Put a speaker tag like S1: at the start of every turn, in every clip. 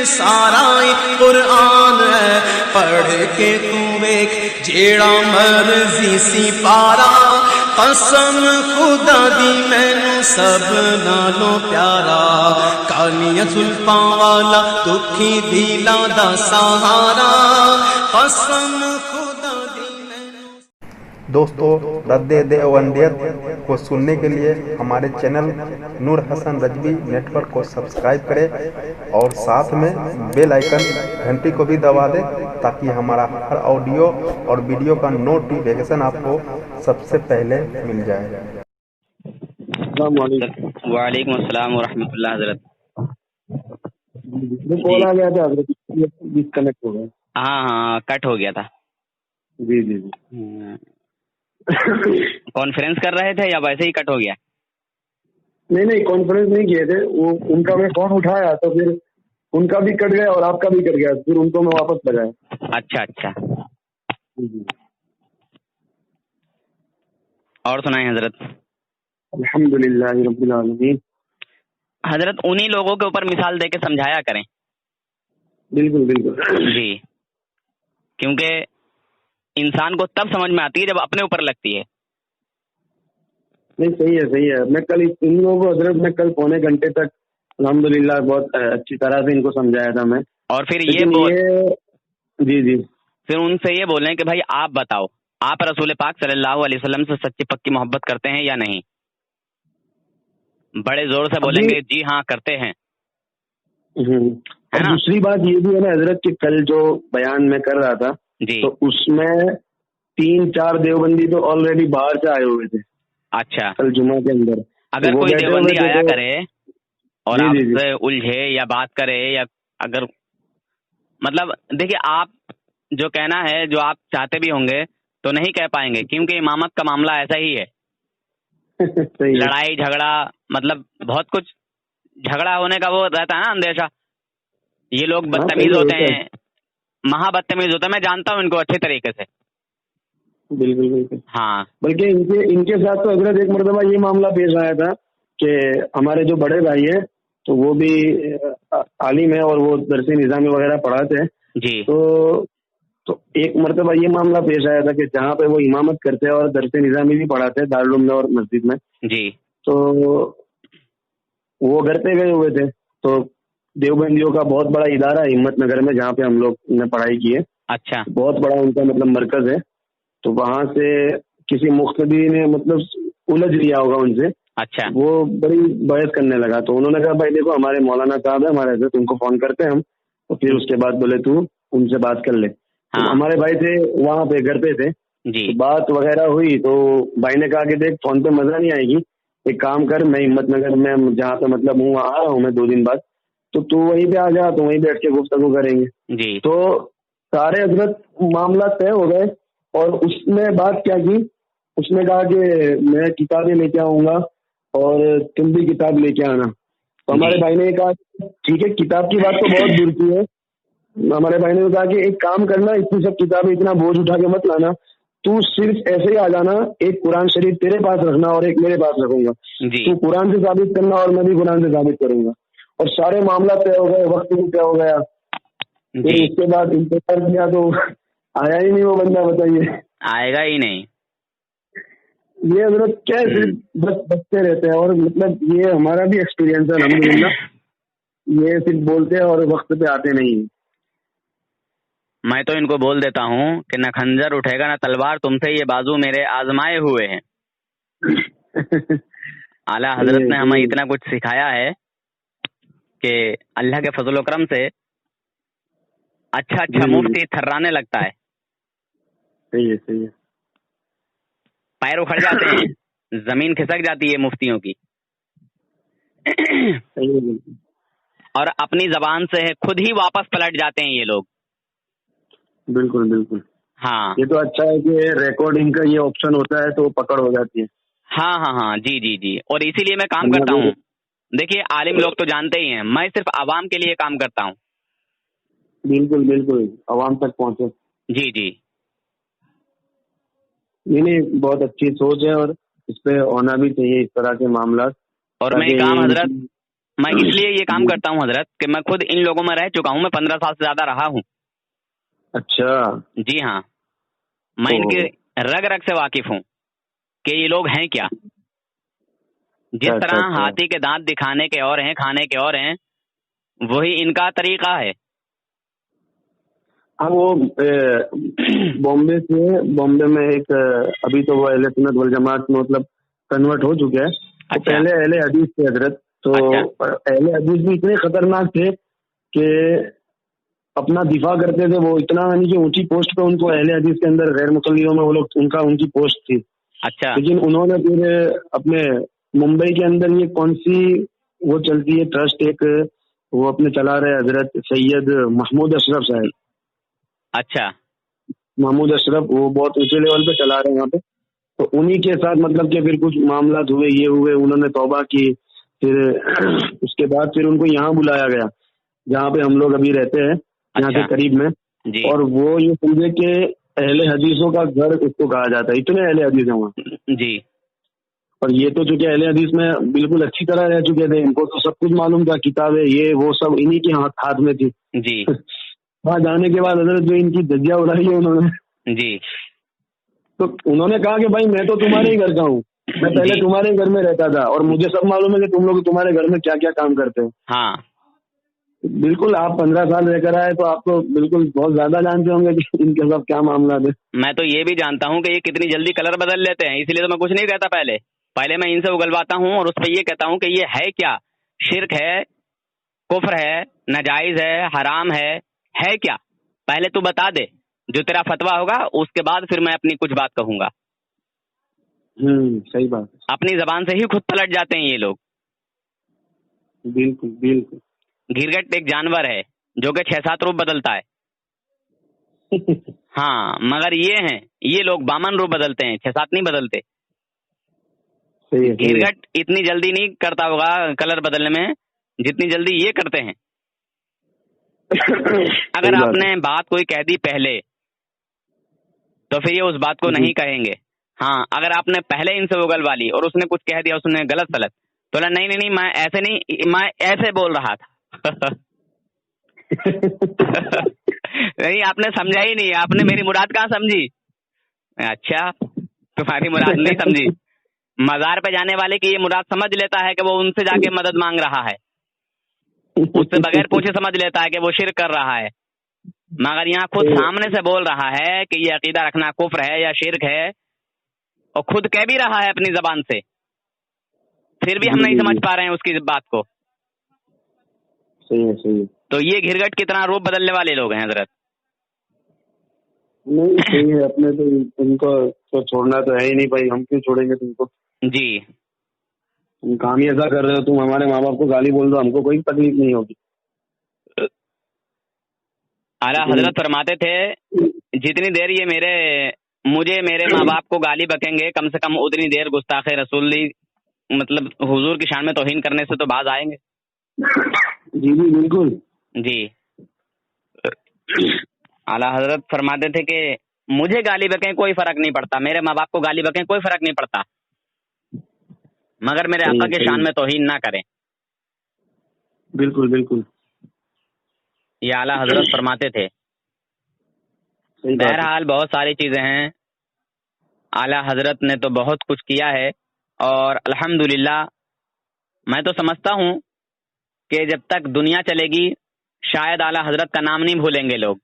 S1: سارا قرآن ہے، پڑھ کے تو ویکھ جیڑا مرضی سی پارا، قسم خدا دی مینوں سب نالوں پیارا، کالیاں زلفاں والا دکھی دلاں دا سہارا، قسم خدا دی مینوں۔
S2: دوستو، رد دیوبندیت کو سننے کے لیے ہمارے چینل نور حسن رجوی نیٹ ورک کو سبسکرائب کریں اور ساتھ میں بیل آئیکن گھنٹی کو بھی دبا دیں تاکہ ہمارا ہر آڈیو اور ویڈیو کا نوٹیفیکیشن آپ کو سب سے پہلے مل جائے۔
S3: السلام علیکم۔
S4: وعلیکم السلام ورحمۃ اللہ حضرت۔
S3: کال آ گیا تھا حضرت، ڈسکنیکٹ ہو گیا۔
S4: ہاں کٹ ہو گیا تھا۔
S3: جی جی جی
S4: کانفرنس کر رہے تھے یا ویسے ہی کٹ ہو گیا؟
S3: نہیں کانفرنس نہیں کیے تھے، وہ ان کا میں فون اٹھایا تو پھر ان کا بھی کٹ گیا اور آپ کا بھی کٹ گیا، پھر ان کو میں واپس لگایا۔
S4: اچھا اور سنائیں حضرت۔
S3: الحمدللہ رب العالمین۔
S4: حضرت انہی لوگوں کے اوپر مثال دے کے سمجھایا کریں۔
S3: بالکل بالکل
S4: جی، کیونکہ انسان کو تب سمجھ میں آتی ہے جب اپنے اوپر لگتی ہے۔
S3: نہیں صحیح ہے۔ میں کل ان لوگوں کو حضرت میں کل پونے گھنٹے تک الحمدللہ بہت اچھی طرح سے ان کو سمجھایا تھا میں،
S4: اور پھر
S3: جی
S4: پھر ان سے یہ بولیں کہ بھائی آپ بتاؤ، آپ رسول پاک صلی اللہ علیہ وسلم سے سچی پکی محبت کرتے ہیں یا نہیں؟ بڑے زور سے بولیں گے جی ہاں کرتے ہیں۔
S3: اور دوسری بات یہ بھی ہے نا حضرت کہ کل جو بیان میں کر رہا تھا
S4: جی
S3: تو اس میں 3-4 دیوبندی تو آلریڈی باہر سے آئے ہوئے تھے۔
S4: اچھا،
S3: کل جمعہ کے اندر
S4: اگر کوئی دیوبندی آیا کرے اور آپ
S3: جی
S4: سے الجھے یا بات کرے، یا اگر مطلب دیکھیے آپ جو کہنا ہے، جو آپ چاہتے بھی ہوں گے تو نہیں کہہ پائیں گے، کیونکہ امامت کا معاملہ ایسا ہی ہے۔ لڑائی جھگڑا مطلب بہت کچھ جھگڑا ہونے کا وہ رہتا ہے نا اندیشہ۔ یہ لوگ بدتمیز ہوتے ہیں، مہا بدتمیز ہوتا ہے، میں جانتا ہوں ان کو اچھے طریقے سے۔
S3: بالکل
S4: ہاں،
S3: بلکہ ان کے ساتھ تو حضرت ایک مرتبہ یہ معاملہ پیش آیا تھا کہ ہمارے جو بڑے بھائی ہیں تو وہ بھی عالم ہے اور وہ درس نظامی وغیرہ پڑھاتے ہیں
S4: جی
S3: تو ایک مرتبہ یہ معاملہ پیش آیا تھا کہ جہاں پہ وہ امامت کرتے ہیں اور درس نظامی بھی پڑھاتے ہیں دارالعلوم میں اور مسجد میں،
S4: جی
S3: تو وہ گھر پہ گئے ہوئے تھے تو دیوبندیوں کا بہت بڑا ادارہ ہے ہمت نگر میں جہاں پہ ہم لوگ نے پڑھائی کی ہے،
S4: اچھا
S3: بہت بڑا ان کا مطلب مرکز ہے، تو وہاں سے کسی مقتدی نے مطلب الجھ لیا ہوگا ان سے،
S4: اچھا
S3: وہ بڑی بحث کرنے لگا تو انہوں نے کہا بھائی دیکھو ہمارے مولانا صاحب ہے ہمارے حضرت، ان کو فون کرتے ہیں ہم، تو پھر اس کے بعد بولے تو ان سے بات کر لے۔ تو ہمارے بھائی تھے وہاں پہ گھر پہ تھے،
S4: جی
S3: بات وغیرہ ہوئی تو بھائی نے کہا کہ دیکھ فون پہ مزہ نہیں آئے گی، ایک کام کر میں ہمت نگر میں جہاں پہ مطلب ہوں آ رہا ہوں میں 2 دن بعد، تو وہیں پہ آ جا، تو وہیں بیٹھ کے گفتگو کریں گے۔
S4: جی
S3: تو سارے حضرت معاملات طے ہو گئے اور اس نے بات کیا کی، اس نے کہا کہ میں کتابیں لے کے آؤں گا اور تم بھی کتاب لے کے آنا۔ تو ہمارے بھائی نے کہا ٹھیک ہے، کتاب کی بات تو بہت دور کی ہے، ہمارے بھائی نے کہا کہ ایک کام کرنا، اتنی سب کتابیں اتنا بوجھ اٹھا کے مت لانا، تو صرف ایسے ہی آ جانا، ایک قرآن شریف تیرے پاس رکھنا اور ایک میرے پاس رکھوں گا، تو قرآن سے ثابت کرنا اور میں بھی قرآن سے ثابت کروں گا، اور سارے معاملات طے ہو گئے، وقت بھی طے ہو گیا۔ پھر اس کے بعد انتظار کیا تو آیا ہی نہیں وہ بندہ، بتائیے
S4: آئے گا ہی نہیں۔
S3: یہ حضرت کیا بس بچتے رہتے ہیں، اور مطلب یہ ہمارا بھی ایکسپیرینس ہے الحمدللہ، یہ صرف بولتے ہیں اور وقت پہ آتے نہیں۔
S4: میں تو ان کو بول دیتا ہوں کہ نہ خنجر اٹھے گا نہ تلوار تم سے، یہ بازو میرے آزمائے ہوئے ہیں۔ اعلیٰ حضرت نے ہمیں اتنا کچھ سکھایا ہے کہ اللہ کے فضل و کرم سے اچھا مفتی تھرانے لگتا ہے۔
S3: صحیح ہے۔
S4: پیر اکھڑ جاتے ہیں، زمین کھسک جاتی ہے مفتیوں کی، اور اپنی زبان سے خود ہی واپس پلٹ جاتے ہیں یہ لوگ۔
S3: بالکل
S4: ہاں،
S3: یہ تو اچھا ہے کہ ریکارڈنگ کا یہ آپشن ہوتا ہے تو پکڑ ہو جاتی ہے۔
S4: ہاں جی، اور اسی لیے میں کام کرتا ہوں۔ دیکھیے عالم لوگ تو جانتے ہی ہیں، میں صرف عوام کے لیے کام کرتا ہوں۔
S3: بالکل عوام تک پہنچے۔
S4: جی
S3: نہیں بہت اچھی سوچ ہے، اور اس پہ ہونا بھی چاہیے اس طرح کے معاملات۔
S4: اور میں کام حضرت मैं इसलिए ये काम करता हूँ हजरत कि मैं खुद इन लोगों में रह चुका हूँ, मैं 15 साल से ज्यादा रहा हूँ।
S3: अच्छा।
S4: जी हाँ, मैं इनके रग रग से वाकिफ हूँ कि ये लोग हैं क्या। जिस
S3: अच्छा,
S4: तरह
S3: अच्छा।
S4: हाथी के दांत दिखाने के और हैं, खाने के और हैं, वही इनका तरीका है।
S3: हाँ, वो बॉम्बे में एक अभी तो वो अहले सुन्नत वल जमात में मतलब कन्वर्ट हो चुके हैं। तो
S4: अच्छा।
S3: पहले अहले हदीस थे हजरत। तो
S4: अच्छा।
S3: अहले हदीस भी इतने खतरनाक थे कि अपना दिफा करते थे। वो इतना यानी कि ऊंची पोस्ट पे उनको अहले हदीस के अंदर गैर मुसल्लियों में वो लोग उनकी पोस्ट थी।
S4: अच्छा।
S3: लेकिन उन्होंने फिर अपने मुंबई के अंदर ये कौन सी वो चलती है ट्रस्ट, एक वो अपने चला रहे हजरत सैयद महमूद अशरफ साहब।
S4: अच्छा।
S3: महमूद अशरफ वो बहुत ऊंचे लेवल पे चला रहे हैं वहाँ पे। तो उन्हीं के साथ मतलब कि फिर कुछ मामला हुए, ये हुए, उन्होंने तौबा की। फिर उसके बाद फिर उनको यहाँ बुलाया गया जहाँ पे हम लोग अभी रहते हैं, यहाँ
S4: अच्छा।
S3: के करीब में।
S4: जी।
S3: और वो ये समझे कि अहले हदीसों का घर उसको कहा जाता है, इतने अहले हदीस हैं वहाँ।
S4: जी।
S3: और ये तो चूंकि अहले हदीस में बिल्कुल अच्छी तरह रह चुके थे, इनको तो सब कुछ मालूम था, किताबें ये वो सब इन्हीं के हाथ में थी।
S4: जी।
S3: वहाँ जाने के बाद हजरत जो इनकी धज्जियां उड़ाई है उन्होंने,
S4: जी।
S3: तो उन्होंने कहा कि भाई मैं तो तुम्हारे ही घर का हूँ, मैं पहले
S4: जी।
S3: तुम्हारे ही घर में रहता था और मुझे सब मालूम है कि तुम लोग तुम्हारे घर में क्या क्या काम करते हो।
S4: हाँ।
S3: बिल्कुल, आप 15 साल रहकर आए तो आप तो बिल्कुल बहुत ज्यादा जानते होंगे कि इनके साथ क्या मामला है।
S4: मैं तो ये भी जानता हूँ कि ये कितनी जल्दी कलर बदल लेते हैं, इसलिए तो मैं कुछ नहीं कहता। पहले मैं इनसे उगलवाता हूँ और उस पर ये कहता हूँ कि ये है क्या, शिर्क है, कुफ्र है, नाजायज है, हराम है क्या? पहले तू बता दे, जो तेरा फतवा होगा उसके बाद फिर मैं अपनी कुछ बात कहूंगा।
S3: सही बात है।
S4: अपनी जबान से ही खुद पलट जाते हैं ये लोग।
S3: बिल्कुल बिल्कुल।
S4: गिरगट एक जानवर है जो कि 6-7 रूप बदलता है। हाँ, मगर ये लोग 52 रूप बदलते हैं, 6-7 नहीं बदलते।
S3: सही है।
S4: गिरगट इतनी जल्दी नहीं करता होगा कलर बदलने में जितनी जल्दी ये करते हैं। अगर आपने बात कोई कह दी पहले तो फिर ये उस बात को नहीं कहेंगे। हाँ, अगर आपने पहले इनसे उगलवा ली और उसने कुछ कह दिया, उसने गलत सलत, तो नहीं, मैं ऐसे नहीं, मैं ऐसे बोल रहा था। नहीं, आपने समझा ही नहीं, आपने मेरी मुराद कहाँ समझी? अच्छा, तुम्हारी मुराद नहीं समझी। मजार पे जाने वाले की ये मुराद समझ लेता है कि वो उनसे जाके मदद मांग रहा है, उससे बगैर पूछे समझ लेता है कि वो शिर्क कर रहा है। मगर यहाँ खुद सामने से बोल रहा है कि ये अकीदा रखना कुफ्र है या शिर्क है, और खुद कह भी रहा है अपनी जबान से, फिर भी हम नहीं समझ पा रहे हैं उसकी बात को।
S3: सही है।
S4: तो ये घिरगट की तरह रूप बदलने वाले लोग हैं हजरत।
S3: नहीं, सही है। अपने तो इनको तो छोड़ना तो है ही नहीं भाई, हम क्यों छोड़ेंगे तुमको?
S4: जी।
S3: तुम काम ही ऐसा कर रहे हो, तुम हमारे माँ बाप को गाली बोल दो, हमको कोई तकलीफ नहीं होगी।
S4: आला हजरत फरमाते थे, जितनी देर ये मुझे मेरे माँ बाप को गाली बकेंगे, कम से कम उतनी देर गुस्ताखे रसूली मतलब हुजूर की शान में तौहीन करने से तो बाज आएंगे।
S3: जी बिल्कुल।
S4: जी। आला हजरत फरमाते थे कि मुझे गाली बकें कोई फर्क नहीं पड़ता, मेरे माँ बाप को गाली बकें कोई फर्क नहीं पड़ता, मगर मेरे आका की शान में तौहीन ना करें।
S3: बिल्कुल बिल्कुल,
S4: ये आला हजरत फरमाते थे। बहरहाल बहुत सारी चीजें हैं, आला हजरत ने तो बहुत कुछ किया है, और अल्हम्दुलिल्लाह मैं तो समझता हूँ कि जब तक दुनिया चलेगी शायद आला हजरत का नाम नहीं भूलेंगे लोग।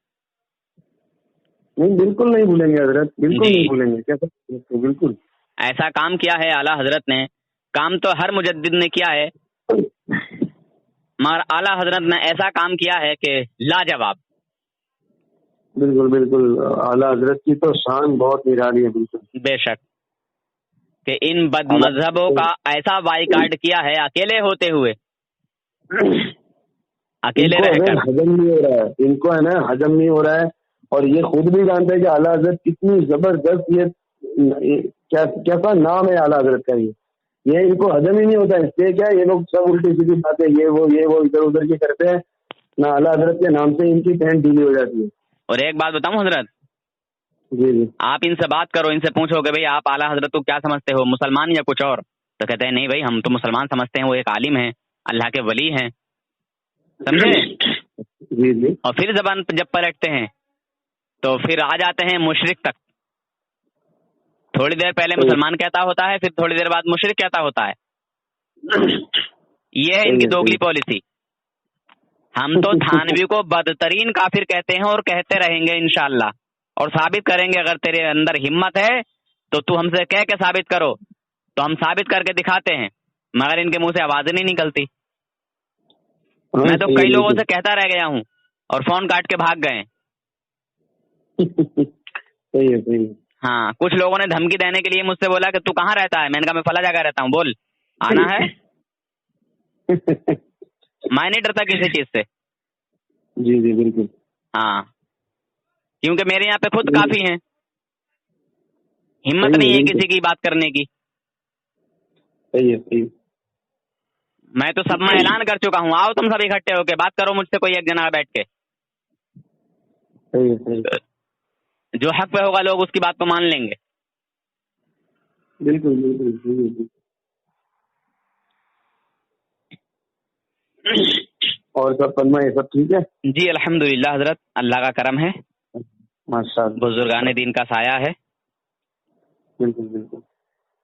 S3: नहीं, बिल्कुल नहीं भूलेंगे हजरत, बिल्कुल नहीं भूलेंगे। कैसा? बिल्कुल
S4: ऐसा काम किया है आला हजरत ने, काम तो हर मुजद्दिद ने किया है, मगर आला हजरत ने ऐसा काम किया है कि लाजवाब।
S3: बिल्कुल बिल्कुल, आला हजरत की तो शान बहुत निराली है। बिल्कुल
S4: बेशक कि इन बदमजहबों का ऐसा बाइकाट किया है अकेले होते हुए, अकेले रहकर।
S3: हजम नहीं हो रहा है इनको, है ना, हजम नहीं हो रहा है। और ये खुद भी जानते हैं कि आला हजरत कितनी जबरदस्त, ये कैसा नाम है आला हजरत का। ये इनको हजम ही नहीं होता है। इसलिए क्या ये लोग सब उल्टी सीधी बातें ये वो इधर उधर की करते हैं ना, आला हजरत के नाम से इनकी पैंट ढीली हो जाती है।
S4: और एक बात बताऊं हजरत,
S3: जी,
S4: आप इनसे बात करो, इनसे पूछो कि भाई आप आला हजरत को क्या समझते हो, मुसलमान या कुछ और, तो कहते हैं नहीं भाई हम तो मुसलमान समझते हैं, वो एक आलिम है। अल्लाह के वली हैं, समझे।
S3: जी जी।
S4: और फिर जबान जब पलटते हैं तो फिर आ जाते हैं मुशरिक तक। थोड़ी देर पहले मुसलमान कहता होता है, फिर थोड़ी देर बाद मुशरिक कहता होता है। ये है इनकी दोगली पॉलिसी। हम तो थानवी को बदतरीन काफिर कहते हैं और कहते रहेंगे इंशाअल्लाह, और साबित करेंगे। अगर तेरे अंदर हिम्मत है तो तू हमसे कह के साबित करो, तो हम साबित करके दिखाते हैं, मगर इनके मुंह से आवाज नहीं निकलती। मैं तो कई लोगों से कहता रह गया हूँ और फोन काट के भाग गए।
S3: सही है, सही है।
S4: हाँ, कुछ लोगों ने धमकी देने के लिए मुझसे बोला कि तू कहाँ रहता है। मैंने कहा मैं फला जगह रहता हूँ, बोल आना है। मैं नहीं डरता किसी चीज से।
S3: जी जी बिल्कुल।
S4: हाँ, क्योंकि मेरे यहाँ पे खुद काफी हैं, हिम्मत नहीं है किसी की बात करने की।
S3: सही है, सही है।
S4: मैं तो सब में ऐलान कर चुका हूँ, आओ तुम सब इकट्ठे होके बात करो मुझसे, कोई एक जगह बैठ के।
S3: सही है, सही है।
S4: जो हक पे होगा लोग उसकी बात को मान लेंगे।
S3: बिल्कुल बिल्कुल बिल्कुल। और सब फरमाइए, सब ठीक है?
S4: जी अल्हम्दुलिल्लाह हजरत, अल्लाह का करम है,
S3: माशाअल्लाह,
S4: बुजुर्गाने दिन का साया है।
S3: बिल्कुल बिल्कुल।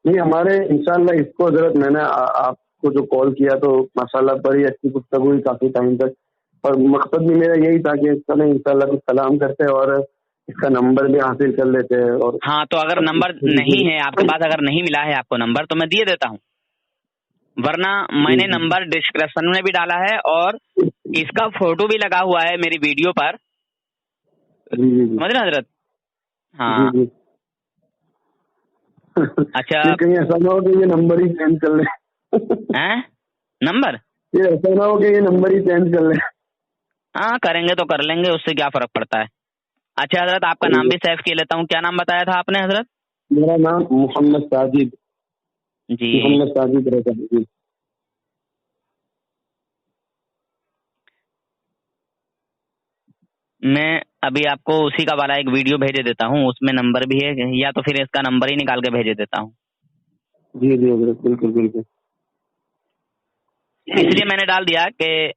S3: नहीं, हमारे इंशाल्लाह इसको हजरत मैंने आपको जो कॉल किया तो माशाल्लाह बड़ी अच्छी गुफ्तगू हुई काफी टाइम तक, और मकसद भी मेरा यही था कि इसका इंशाल्लाह कुछ सलाम करते और इसका नंबर भी हासिल कर लेते हैं। और
S4: हाँ, तो अगर नंबर नहीं है आपके पास, अगर नहीं मिला है आपको नंबर, तो मैं दिए देता हूँ, वरना मैंने नंबर डिस्क्रिप्शन में भी डाला है और इसका फोटो भी लगा हुआ है मेरी वीडियो पर। समझ रहे हजरत? हाँ
S3: जी जी।
S4: अच्छा,
S3: कहीं ऐसा ना हो कि ये नंबर ही चेंज कर ले।
S4: हैं नंबर?
S3: ये ऐसा ना हो कि ये नंबर ही चेंज कर ले।
S4: हाँ, करेंगे तो कर लेंगे, उससे क्या फर्क पड़ता है। अच्छा हजरत, आपका नाम भी सेव किए लेता हूँ। क्या नाम बताया था आपने हजरत?
S3: मेरा नाम मोहम्मद साजिद।
S4: जी,
S3: मोहम्मद साजिद रहता है जी।
S4: मैं अभी आपको उसी का वाला एक वीडियो भेजे देता हूँ, उसमें नंबर भी है, या तो फिर इसका नंबर ही निकाल के भेजे देता हूँ।
S3: जी जी हजरत, बिल्कुल बिल्कुल।
S4: इसलिए मैंने डाल दिया कि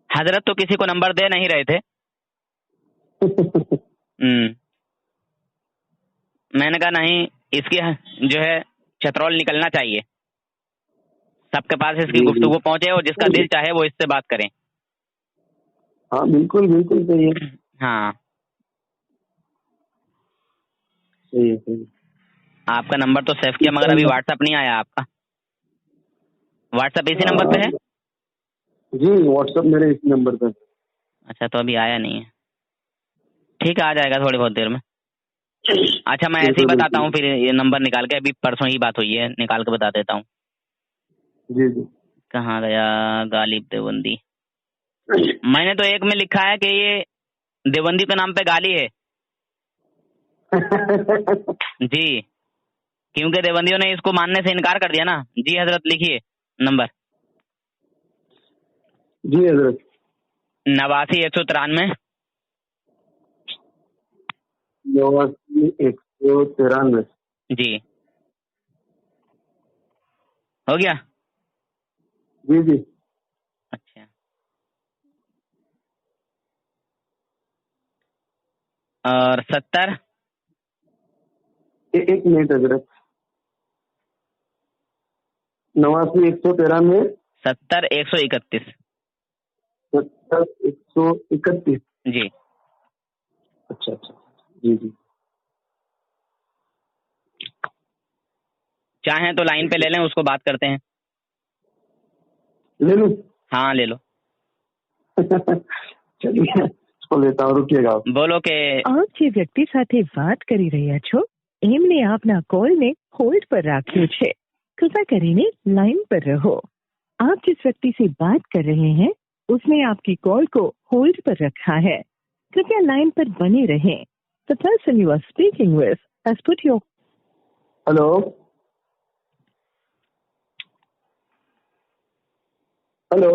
S4: हजरत तो किसी को नंबर दे नहीं रहे थे। मैंने कहा नहीं, इसकी जो है चतरौल निकलना चाहिए, सबके पास इसकी गुफ्तगू पहुंचे और जिसका दिल चाहे वो इससे बात करें।
S3: हाँ बिल्कुल बिल्कुल सही है।
S4: हाँ,
S3: सही है, सही है।
S4: आपका नंबर तो सेव किया, मगर अभी व्हाट्सएप नहीं आया आपका। व्हाट्सएप इसी नंबर पे है?
S3: जी, व्हाट्सएप मेरे इस नंबर पर।
S4: अच्छा, तो अभी आया नहीं है। ठीक है, आ जाएगा थोड़ी बहुत देर में। अच्छा, मैं ऐसे ही बताता हूँ, फिर ये नंबर निकाल के, अभी परसों ही बात हुई है, निकाल के बता देता हूँ।
S3: जी जी।
S4: कहाँ गया गालिब देवबंदी? मैंने तो एक में लिखा है कि ये देवबंदी के नाम पे गाली है। जी, क्योंकि देवबंदियों ने इसको मानने से इनकार कर दिया ना। जी हजरत, लिखिए नंबर।
S3: जी हजरत।
S4: 89 193
S3: 193।
S4: जी, हो गया?
S3: जी जी।
S4: अच्छा, और 70
S3: एक मिनट हजरत। 89 193
S4: 70 131।
S3: 70 131।
S4: जी,
S3: अच्छा अच्छा। जी जी।
S4: चाहें तो लाइन पे ले लें, उसको बात करते हैं।
S3: ले लूं?
S4: हाँ ले लो।
S3: चलिए, इसको लेता हूँ, रुकिएगा।
S4: बोलो કે
S5: આપ જે વ્યક્તિ સાથે વાત કરી રહ્યા છો એમને આપના કોલને હોલ્ડ પર રાખ્યો છે। कृपया કરીને लाइन पर रहो। आप जिस व्यक्ति से बात कर रहे हैं उसने आपकी कॉल को होल्ड पर रखा है। कृपया लाइन पर बने रहें। The person you are speaking with has put your
S3: hello hello.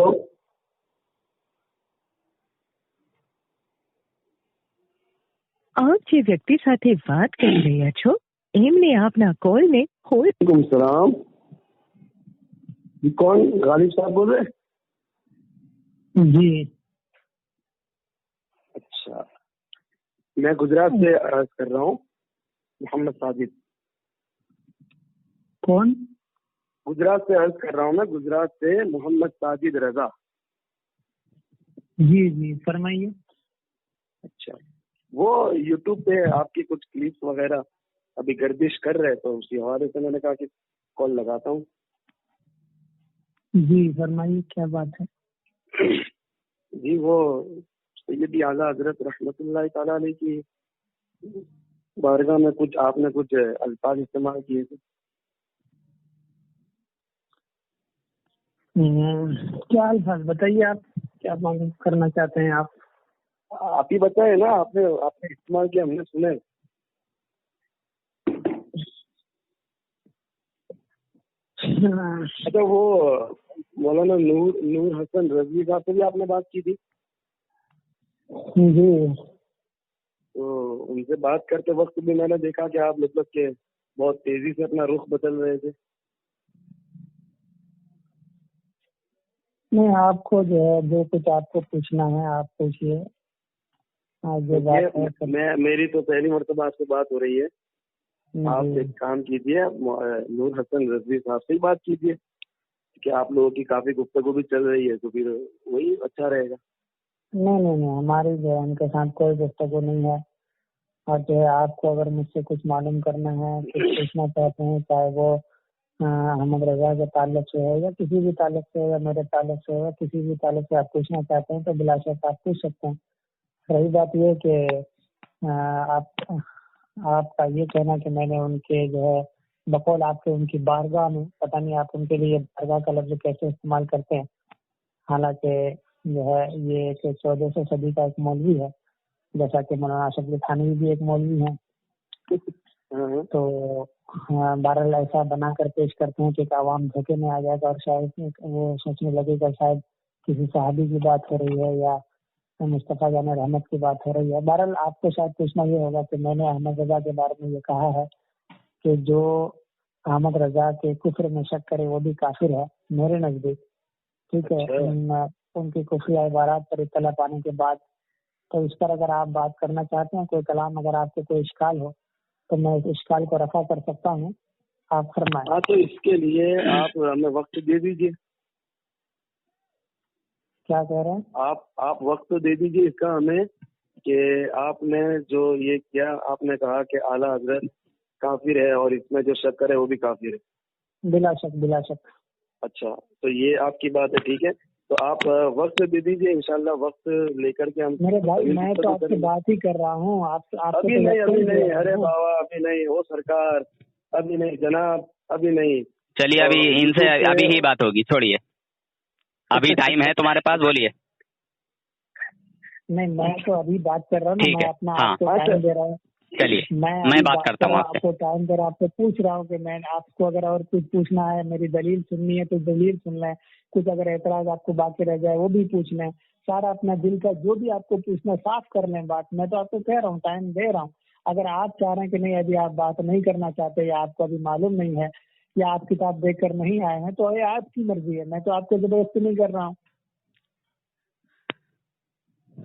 S5: આપ જે વ્યક્તિ સાથે વાત કરી રહ્યા છો એમને આપના કોલને હોલ્ડ
S3: वालेकुम सलाम। جی کون غالب صاحب بول رہے ہیں؟
S6: جی
S3: اچھا، میں گجرات سے عرض کر رہا ہوں، محمد ساجد۔
S6: کون؟
S3: گجرات سے عرض کر رہا ہوں میں، گجرات سے محمد ساجد رضا۔
S6: جی جی فرمائیے۔
S3: اچھا، وہ یوٹیوب پہ آپ کی کچھ کلپس وغیرہ ابھی گردش کر رہے، تو اسی حوالے سے میں نے کہا کہ کال لگاتا ہوں۔
S6: جی فرمائیے کیا بات ہے؟
S3: جی وہ سیدی اعلیٰ حضرت رحمۃ اللہ تعالیٰ علیہ کی بارگاہ میں کچھ آپ نے کچھ الفاظ استعمال کیے تھے۔
S6: کیا الفاظ بتائیے، آپ کیا معلوم کرنا چاہتے ہیں آپ؟
S3: آپ ہی بتائے نا، آپ نے استعمال کیا، ہم نے سنے۔ اچھا، وہ مولانا نور حسن رضوی صاحب سے بھی آپ نے بات کی تھی؟
S6: جی
S3: تو ان سے بات کرتے وقت بھی میں نے دیکھا کہ آپ مطلب کہ بہت تیزی سے اپنا رخ بدل رہے تھے۔
S6: نہیں، آپ کو جو ہے جو کچھ آپ کو پوچھنا ہے آپ پوچھیے۔
S3: میری تو پہلی مرتبہ آپ سے بات ہو رہی ہے۔ آپ ایک کام کیجیے، نور حسن رضوی صاحب سے ہی بات کیجیے کہ آپ لوگوں کی کافی گفتگو بھی چل رہی ہے، تو پھر وہی اچھا رہے گا۔
S6: نہیں، ہماری جو ہے ان کے ساتھ کوئی گفتگو نہیں ہے، اور جو ہے آپ کو اگر مجھ سے کچھ معلوم کرنا ہے، کچھ پوچھنا چاہتے ہیں، چاہے وہ احمد رضا کے تعلق سے ہو یا کسی بھی تعلق سے ہو یا میرے تعلق سے ہو یا کسی بھی تعلق سے آپ پوچھنا چاہتے ہیں تو بلا شک آپ پوچھ سکتے ہیں۔ رہی بات یہ کہ آپ کا یہ کہنا کہ میں نے ان کے جو ہے بقول آپ کے ان کی بارگاہ میں، پتہ نہیں آپ ان کے لیے بارگاہ کا لفظ کیسے استعمال کرتے ہیں، حالانکہ جو ہے یہ 1400 صدی کا ایک مولوی ہے، جیسا کہ مولانا اشرف علی تھانوی بھی ایک مولوی ہیں۔ تو بہرحال ایسا بنا کر پیش کرتے ہیں کہ عوام دھوکے میں آ جائے گا اور شاید وہ سوچنے لگے گا شاید کسی صحابی کی بات ہو رہی ہے یا مصطفیٰ جان رحمت کی بات ہو رہی ہے۔ بہرحال آپ کو شاید پوچھنا یہ ہوگا کہ میں نے احمد رضا کے بارے میں یہ کہا ہے کہ جو احمد رضا کے کفر میں شک کرے وہ بھی کافر ہے میرے نزدیک، ٹھیک ہے۔ ان کی کفریہ عبارات پر اطلاع پانے کے بعد تو اس پر اگر آپ بات کرنا چاہتے ہیں، کوئی کلام اگر آپ کو کوئی اشکال ہو تو میں اس اشکال کو رفع کر سکتا ہوں، آپ فرمائیں۔
S3: ہاں، تو اس کے لیے آپ ہمیں وقت دے دیجیے۔
S6: کیا کہہ رہے ہیں
S3: آپ وقت دے دیجیے اس کا ہمیں، کہ آپ نے جو یہ کیا، آپ نے کہا کہ اعلیٰ حضرت کافر ہے اور اس میں جو شک کرے وہ بھی کافر ہے۔
S6: بلا شک بلا شک۔
S3: اچھا، تو یہ آپ کی بات ہے، ٹھیک ہے، تو آپ وقت دے دیجیے، انشاءاللہ وقت لے کر کے ہم۔
S6: میرے بھائی میں تو آپ سے بات ہی کر رہا ہوں،
S3: ابھی نہیں، ارے بابا ابھی نہیں ہو سرکار، ابھی نہیں جناب، ابھی نہیں۔
S4: چلیے ابھی ان سے ابھی ہی بات ہوگی، چھوڑیے، ابھی ٹائم ہے تمہارے پاس، بولیے۔
S6: نہیں، میں تو ابھی بات کر رہا ہوں نا، میں اپنا آپ کو ٹائم دے رہا ہوں۔
S4: چلیے میں بات کرتا ہوں
S6: آپ کو ٹائم دے رہا ہوں، آپ سے پوچھ رہا ہوں کہ میں آپ کو اگر اور کچھ پوچھنا ہے، میری دلیل سننی ہے تو دلیل سن لیں، کچھ اگر اعتراض آپ کو باقی رہ جائے وہ بھی پوچھ لیں، سارا اپنا دل کا جو بھی آپ کو پوچھنا صاف کر لیں بات۔ میں تو آپ کو کہہ رہا ہوں، ٹائم دے رہا ہوں۔ اگر آپ چاہ رہے ہیں کہ نہیں ابھی آپ بات نہیں کرنا چاہتے یا آپ کو ابھی معلوم نہیں ہے یا آپ کتاب دیکھ کر نہیں آئے ہیں تو یہ آپ کی مرضی ہے، میں تو آپ کو زبردستی نہیں کر رہا ہوں۔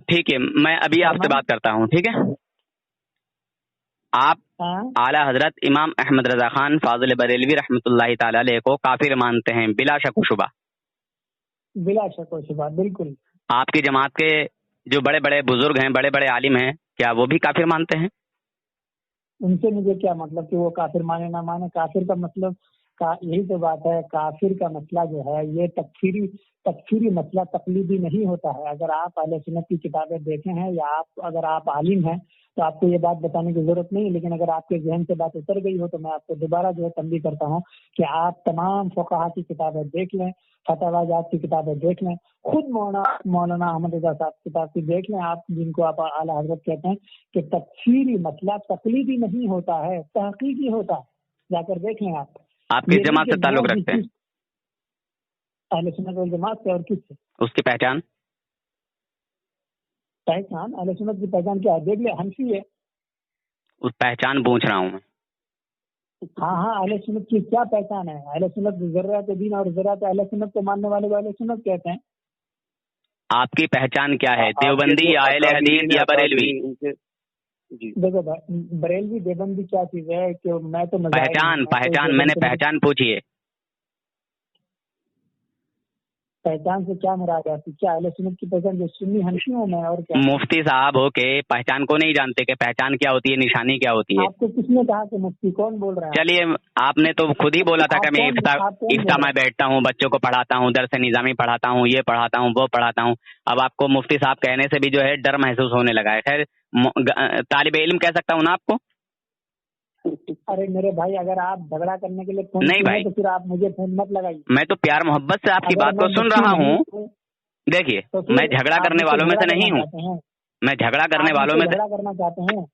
S4: ٹھیک ہے، میں ابھی آپ سے بات کرتا ہوں، ٹھیک ہے۔ آپ اعلیٰ حضرت امام احمد رضا خان فاضل بریلوی رحمۃ اللہ تعالی علیہ کو کافر مانتے ہیں بلا شک و شبہ؟
S6: بلا شک و شبہ، بالکل۔
S4: آپ کی جماعت کے جو بڑے بڑے بزرگ ہیں، بڑے بڑے عالم ہیں، کیا وہ بھی کافر مانتے ہیں؟
S6: ان سے مجھے کیا مطلب کہ وہ کافر مانے نہ مانے؟ کافر کا مطلب یہی تو بات ہے، کافر کا مسئلہ جو ہے یہ تکفیری مسئلہ تقلیدی نہیں ہوتا ہے۔ اگر آپ اہل سنت کی کتابیں دیکھیں ہیں یا اگر آپ عالم ہیں تو آپ کو یہ بات بتانے کی ضرورت نہیں ہے، لیکن اگر آپ کے ذہن سے بات اتر گئی ہو تو میں آپ کو دوبارہ جو ہے تنبیہ کرتا ہوں کہ آپ تمام فقہا کی کتابیں دیکھ لیں، فتاوی جات کی کتابیں دیکھ لیں، خود مولانا احمد رضا صاحب کی کتاب کی دیکھ لیں، آپ جن کو آپ اعلیٰ حضرت کہتے ہیں، کہ تکفیری مسئلہ تقلیدی نہیں ہوتا ہے، تحقیقی ہوتا ہے، جا کر دیکھ لیں
S4: آپ کس جماعت سے تعلق رکھتے ہیں؟
S6: اہل سنت والجماعت سے۔ اور کس سے؟
S4: اس کی پہچان
S6: اہل سنت کی پہچان کیا ہے؟ دیکھ لیں، حنفی ہے۔
S4: اس پہچان پوچھ رہا ہوں میں۔
S6: हाँ हाँ, अहले सुन्नत की क्या पहचान है? अहले सुन्नत ज़र्रात दीन और ज़र्रात अहले सुन्नत को मानने वाले को अहले सुन्नत कहते हैं।
S4: आपकी पहचान क्या है,
S3: आपके
S4: देवबंदी,
S3: जो
S4: अहले हदीस
S3: अकादमीन
S4: या बरेलवी?
S3: अकादमीन उनसे जी
S6: देखो बरेलवी देवबंदी क्या चीज है कि मैं तो मज़ाहिब हूँ,
S4: पहचान
S6: मैं तो
S4: पहचान मैंने
S6: देवबंद
S4: पहचान पूछिए।
S6: पहचान से क्या मुराद है आपकी? क्या अहले सुन्नत की पहचान जो सुन्नी हनफी हूँ मैं, और क्या?
S4: मुफ्ती साहब हो के पहचान को नहीं जानते कि पहचान क्या होती है, निशानी क्या होती है?
S6: आपको किसने कहा कि मुफ्ती? कौन बोल रहा है?
S4: चलिए, आपने तो खुद ही बोला था कि मैं
S6: आप कौन बोल
S4: इफ्ता
S6: रहे
S4: में बैठता हूँ, बच्चों को पढ़ाता हूँ, दरस निज़ामी पढ़ाता हूँ, ये पढ़ाता हूँ, वो पढ़ाता हूँ। अब आपको मुफ्ती साहब कहने से भी जो है डर महसूस होने लगा है। खैर, तालिब इल्म कह सकता हूँ ना आपको?
S6: अरे मेरे भाई, अगर आप झगड़ा करने के लिए फोन
S4: नहीं
S6: किए
S4: भाई।
S6: हैं तो फिर आप मुझे फोन मत लगाइए।
S4: मैं तो प्यार मोहब्बत से आपकी
S6: अगर
S4: बात को
S6: मैं
S4: सुन
S6: मुफ्ती
S4: रहा
S6: नहीं
S4: हूँ।
S6: हूँ,
S4: देखिए,
S6: तो फिर
S4: मैं झगड़ा
S6: आप
S4: करने
S6: मुझसे
S4: वालों में
S6: झगड़ा
S4: से नहीं
S6: करना
S4: हूँ।
S6: चाहते हैं?
S4: मैं झगड़ा करने
S6: आप
S4: वालों
S6: मुझसे
S4: में से।
S6: झगड़ा करना चाहते हैं?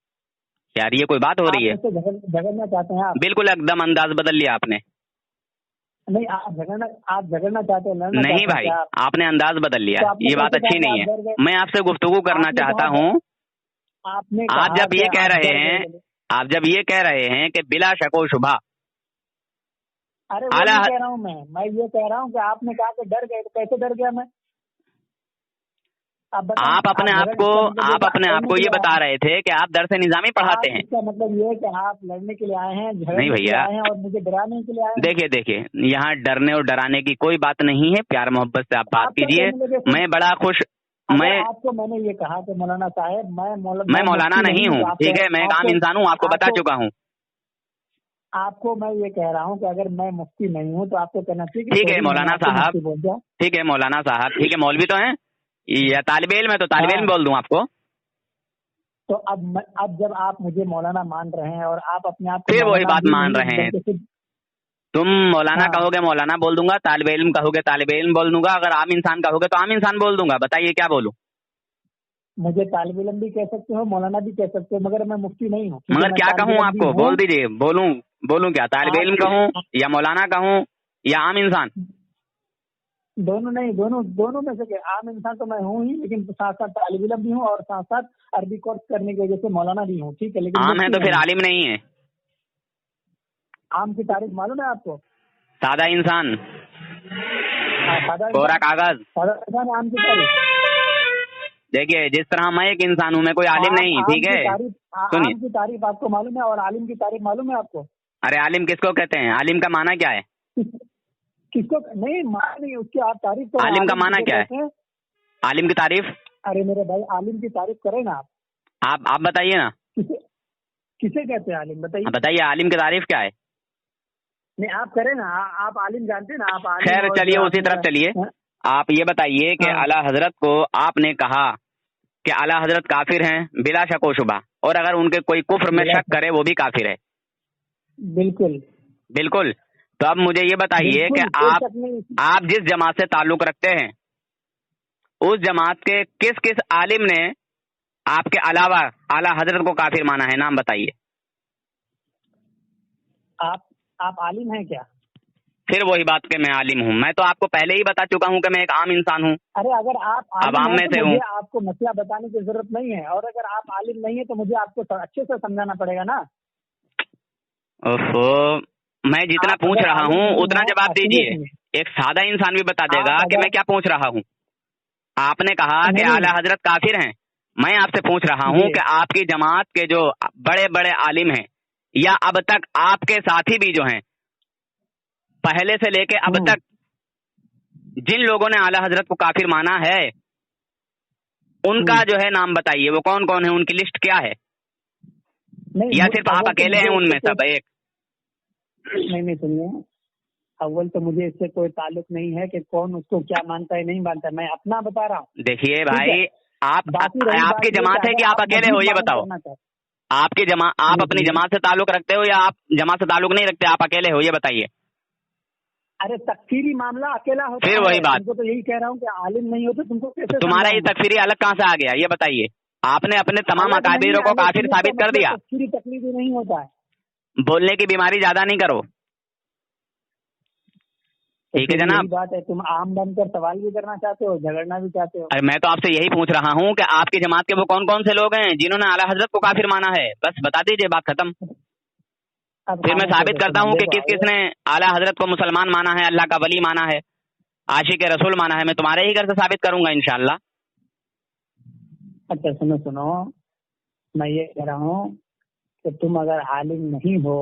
S4: यार, ये कोई बात हो
S6: आप
S4: रही है?
S6: मुझसे झगड़ना चाहते हैं आप?
S4: बिल्कुल एकदम अंदाज बदल लिया आपने।
S6: नहीं, आप झगड़ना चाहते हैं, लड़ना
S4: नहीं
S6: चाहते
S4: भाई,
S6: हैं आप?
S4: आपने अंदाज बदल लिया।
S6: तो आपने
S4: ये बात
S6: कैसे कहा
S4: अच्छी
S6: कि
S4: नहीं
S6: आप डर
S4: है।
S6: गए?
S4: मैं आपसे गुफ्तगू करना
S6: आपने
S4: चाहता
S6: कहा
S4: हूँ।
S6: आपने
S4: आप
S6: कहा
S4: जब
S6: कि
S4: ये कह
S6: आप
S4: रहे
S6: डर
S4: हैं
S6: गए।
S4: आप जब ये कह रहे हैं कि बिला शक व शुबा,
S6: अरे वो
S4: आला
S6: नहीं कह रहा हूँ मैं ये कह रहा हूँ कि आपने कहा कि डर गए, तो कैसे डर गया मैं? आप बताएं।
S4: आप अपने आप को ये बता रहे थे कि आप दरस निज़ामी पढ़ाते हैं।
S6: इसका मतलब ये है कि आप लड़ने के लिए आए हैं,
S4: नहीं
S6: झगड़ने के लिए
S4: भैया,
S6: आए हैं और मुझे डराने के लिए आए हैं।
S4: देखिए, यहाँ डरने और डराने की कोई बात नहीं है। प्यार मोहब्बत से आप बात
S6: आपका
S4: कीजिए।
S6: कहने लगे फिर-
S4: मैं बड़ा खुश
S6: अगर आपको मैंने ये कहा कि मौलाना साहब मैं
S4: मौलाना
S6: मुफ्ती
S4: नहीं हूँ,
S6: तो
S4: ठीक है? मैं एक आम इंसान हूँ, आपको बता चुका हूँ।
S6: आपको मैं ये कह रहा हूँ कि अगर मैं मुफ्ती नहीं हूँ तो आपको कहना चाहिए कि
S4: ठीक है
S6: सॉरी,
S4: मौलाना
S6: मैंने आपको
S4: साहब,
S6: मुफ्ती बोल दिया।
S4: ठीक है मौलाना साहब, ठीक है। मौलवी तो हैं या तालिब इल्म है? तो तालिब इल्म
S6: हाँ।
S4: बोल दूं आपको?
S6: तो अब जब आप मुझे मौलाना मान रहे हैं और आप अपने आप को
S4: फिर वही
S6: मौलाना
S4: बात
S6: भी
S4: मान
S6: नहीं,
S4: रहे हैं।
S6: बल्कि सिर्फ-
S4: तुम मौलाना
S6: हाँ।
S4: कहोगे मौलाना बोल दूंगा, तालिब इल्म कहोगे तालिब इल्म बोल दूंगा, अगर आम इंसान कहोगे तो आम इंसान बोल दूंगा। बताइए क्या बोलूं?
S6: मुझे तालिब इल्म भी कह सकते हो, मौलाना भी कह सकते हो, मगर मैं मुफ्ती नहीं हूँ।
S4: मगर क्या कहूँ आपको? बोल दीजिए, बोलूं क्या? तालिब इल्म कहूँ या मौलाना कहूँ या आम इंसान?
S6: दोनों नहीं, दोनों में से आम इंसान तो मैं हूँ ही, लेकिन साथ साथ तालिब इल्म भी हूँ और साथ साथ अरबी कोर्स करने की वजह से मौलाना भी हूँ, ठीक है? लेकिन
S4: आम है
S6: मुफ्ती
S4: तो फिर
S6: नहीं।
S4: आलिम नहीं है।
S6: आम की तारीफ मालूम है आपको?
S4: सादा इंसान,
S6: सादा
S4: कोरा
S6: इंसान,
S4: कागज।
S6: सादा इंसान, आम की तारीफ।
S4: देखिए, जिस तरह मैं एक इंसान हूँ, मैं कोई आलिम नहीं, ठीक है? सुनिए,
S6: आम की तारीफ आपको मालूम है और आलिम की तारीफ मालूम है आपको?
S4: अरे आलिम किसको कहते हैं? आलिम का माना क्या है?
S6: किसको नहीं माना? नहीं, उसकी आप तारीफ करें।
S4: आलिम का माना
S6: किसे
S4: क्या है?
S6: कहते हैं?
S4: आलिम की तारीफ
S6: अरे मेरे भाई, आलिम की तारीफ करें ना आप।
S4: आप बताइए ना।
S6: किसे कहते हैं आलिम? बताइए।
S4: बताइए, आलिम की तारीफ क्या है?
S6: नहीं, आप करें ना। आप आलिम जानते हैं ना? आप आलिम।
S4: खैर, चलिए उसी तरफ चलिए। आप ये बताइए कि
S6: हाँ।
S4: आला हजरत को आपने कहा कि आला हजरत काफिर हैं बिला शक व शुबा, और अगर उनके कोई कुफ्र में शक करे वो भी काफिर है। बिल्कुल। तो अब मुझे ये बताइए कि आप जिस जमात से ताल्लुक रखते हैं, उस जमात के किस किस आलिम ने आपके अलावा आला हजरत को काफिर माना है? नाम बताइए।
S6: आप आलिम हैं क्या?
S4: फिर वही बात कि मैं आलिम हूँ। मैं तो आपको पहले ही बता चुका हूँ कि मैं एक आम इंसान हूँ।
S6: अरे अगर आप
S4: अब आम में से हूँ।
S6: मुझे आपको मसला बताने की जरूरत नहीं है, और अगर आप आलिम नहीं है तो मुझे आपको अच्छे से समझाना पड़ेगा ना।
S4: ओहो, मैं जितना पूछ रहा हूँ उतना जवाब दीजिए। एक सादा इंसान भी बता देगा कि मैं क्या पूछ रहा हूँ। आपने कहा कि आला हजरत काफिर हैं। मैं आपसे पूछ रहा हूँ कि आपकी जमात के जो बड़े बड़े आलिम हैं, या अब तक आपके साथी भी जो हैं, पहले से लेके अब तक जिन लोगों ने आला हजरत को काफिर माना है, उनका जो है नाम बताइए। वो कौन कौन है? उनकी लिस्ट क्या है? या सिर्फ आप अकेले हैं उनमें सब एक?
S6: नहीं, सुनिए, अव्वल तो मुझे इससे कोई ताल्लुक नहीं है कि कौन उसको क्या मानता है नहीं मानता है। मैं अपना बता रहा हूँ।
S4: देखिए भाई, आपकी जमात है कि आप अकेले हो? ये बताओ। आप अपनी जमात से ताल्लुक रखते हो या आप जमात से ताल्लुक नहीं रखते? आप अकेले हो? ये बताइए।
S6: अरे तकफीरी मामला अकेला होता है।
S4: फिर वही बात।
S6: तुमको तो यही कह रहा हूँ कि आलिम नहीं हो तो तुमको कैसे?
S4: तुम्हारा ये तकफीरी अलग कहाँ से आ गया? ये बताइए। आपने अपने तमाम अकाबिरों को काफिर साबित कर दिया।
S6: तकफीरी तकलीफ नहीं होता है।
S4: बोलने की बीमारी ज्यादा नहीं करो, ठीक है जनाब?
S6: बात है, तुम आम बनकर सवाल भी करना चाहते हो, झगड़ना भी चाहते हो।
S4: अरे मैं तो आपसे यही पूछ रहा हूँ कि आपकी जमात के वो कौन कौन से लोग हैं जिन्होंने आला हजरत को काफिर माना है? बस बता दीजिए, बात खत्म। پھر میں ثابت کرتا ہوں کہ کس کس نے اعلیٰ حضرت کو مسلمان مانا ہے، اللہ کا ولی مانا ہے، عاشق رسول مانا ہے. میں تمہارے ہی گھر سے ثابت کروں گا انشاءاللہ.
S6: اچھا سنو، میں یہ کہہ رہا ہوں کہ تم اگر عالم نہیں ہو